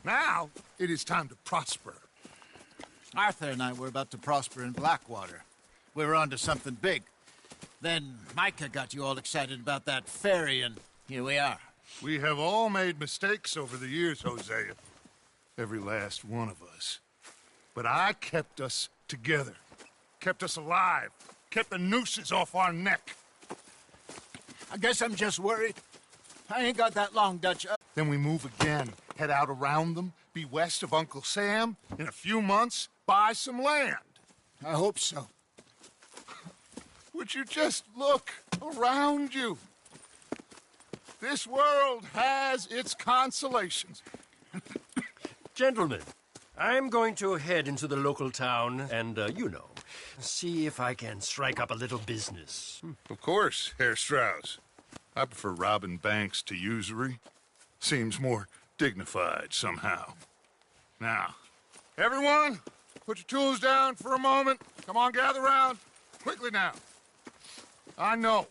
Now, it is time to prosper. Arthur and I were about to prosper in Blackwater. We were onto something big. Then Micah got you all excited about that ferry, and here we are. We have all made mistakes over the years, Hosea. Every last one of us. But I kept us together. Kept us alive. Kept the nooses off our neck. I guess I'm just worried. I ain't got that long, Dutch. Then we move again. Head out around them. Be west of Uncle Sam. In a few months, buy some land. I hope so. Would you just look around you? This world has its consolations. Gentlemen, I'm going to head into the local town and, you know, see if I can strike up a little business. Of course, Herr Strauss. I prefer robbing banks to usury. Seems more dignified somehow. Now, everyone, put your tools down for a moment. Come on, gather round. Quickly now. I know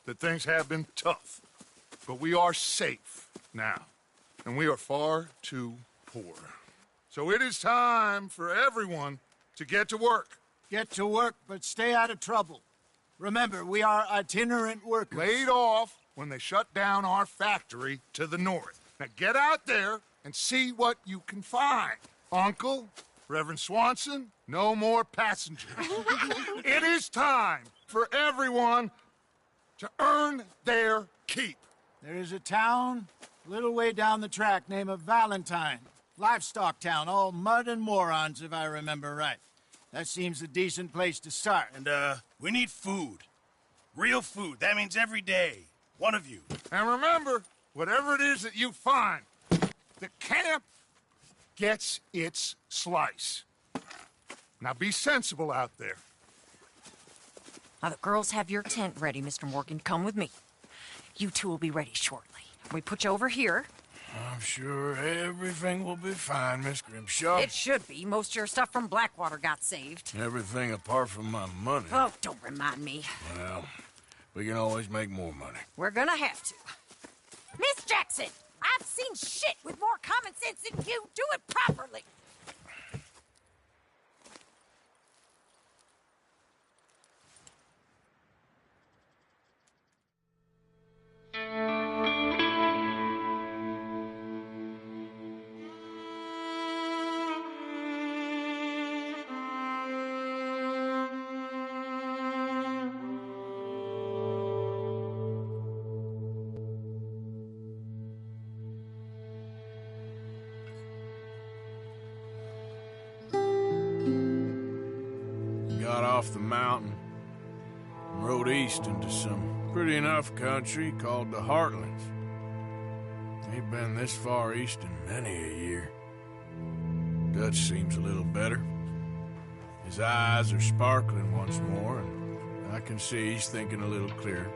that things have been tough, but we are safe now, and we are far too poor. So it is time for everyone to get to work. Get to work, but stay out of trouble. Remember, we are itinerant workers. Laid off when they shut down our factory to the north. Now get out there and see what you can find. Uncle, Reverend Swanson, no more passengers. It is time for everyone to earn their keep. There is a town a little way down the track named Valentine. Livestock town, all mud and morons, if I remember right. That seems a decent place to start. And, we need food. Real food. That means every day. One of you. And remember, whatever it is that you find, the camp gets its slice. Now be sensible out there. Now, the girls have your tent ready, Mr. Morgan. Come with me. You two will be ready shortly. We put you over here. I'm sure everything will be fine, Miss Grimshaw. It should be. Most of your stuff from Blackwater got saved. Everything apart from my money. Oh, don't remind me. Well, we can always make more money. We're gonna have to. Miss Jackson, I've seen shit with more common sense than you. Do it properly. Got off the mountain and rode east into some pretty enough country called the Heartlands. Ain't been this far east in many a year. Dutch seems a little better. His eyes are sparkling once more, and I can see he's thinking a little clearer.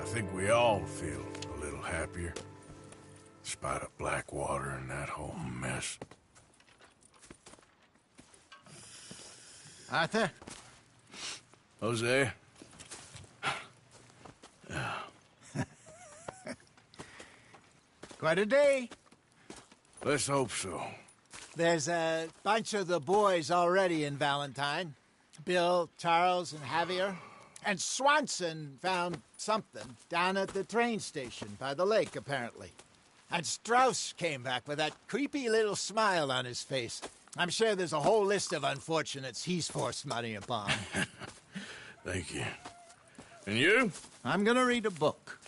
I think we all feel a little happier, despite of Blackwater and that whole mess. Arthur? Jose? Quite a day. Let's hope so. There's a bunch of the boys already in Valentine. Bill, Charles, and Javier. And Swanson found something down at the train station by the lake, apparently. And Strauss came back with that creepy little smile on his face. I'm sure there's a whole list of unfortunates he's forced money upon. Thank you. And you? I'm gonna read a book.